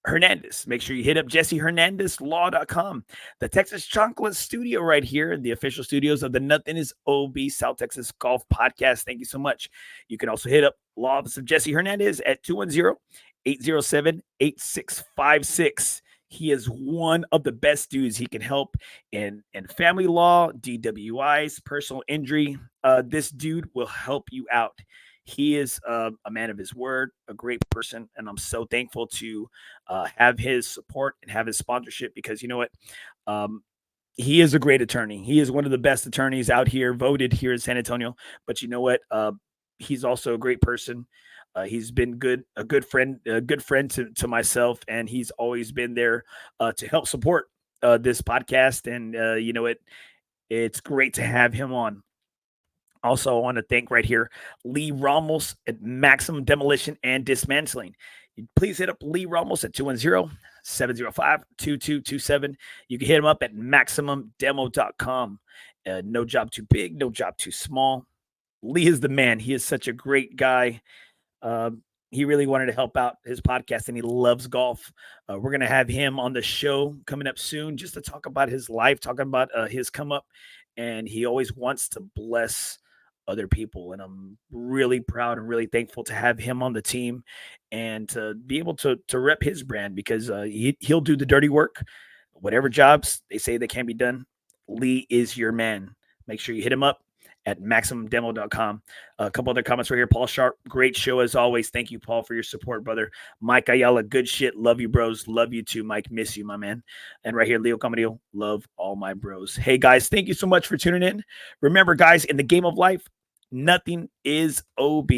Speaker 3: Hernandez. Make sure you hit up JesseHernandezLaw.com. The Texas Chancla studio right here, the official studios of the Nothing is OB South Texas Golf Podcast. Thank you so much. You can also hit up law office of Jesse Hernandez at 210-807-8656. He is one of the best dudes. He can help in family law, DWIs, personal injury. This dude will help you out. He is a man of his word, a great person, and I'm so thankful to have his support and have his sponsorship because you know what? He is a great attorney. He is one of the best attorneys out here, voted here in San Antonio. But you know what? He's also a great person. He's been a good friend to myself, and he's always been there to help support this podcast. And you know it's great to have him on. Also, I want to thank right here Lee Ramos at Maximum Demolition and Dismantling. Please hit up Lee Ramos at 210-705-2227. You can hit him up at MaximumDemo.com. No job too big, no job too small. Lee is the man. He is such a great guy. He really wanted to help out his podcast, and he loves golf. We're going to have him on the show coming up soon just to talk about his life, talking about his come up. And he always wants to bless other people. And I'm really proud and really thankful to have him on the team and to be able to rep his brand because he'll do the dirty work. Whatever jobs they say that can be done, Lee is your man. Make sure you hit him up at MaximumDemo.com. A couple other comments right here. Paul Sharp, great show as always. Thank you, Paul, for your support, brother. Mike Ayala, good shit. Love you, bros. Love you too, Mike. Miss you, my man. And right here, Leo Camarillo, love all my bros. Hey, guys, thank you so much for tuning in. Remember, guys, in the game of life, nothing is OB.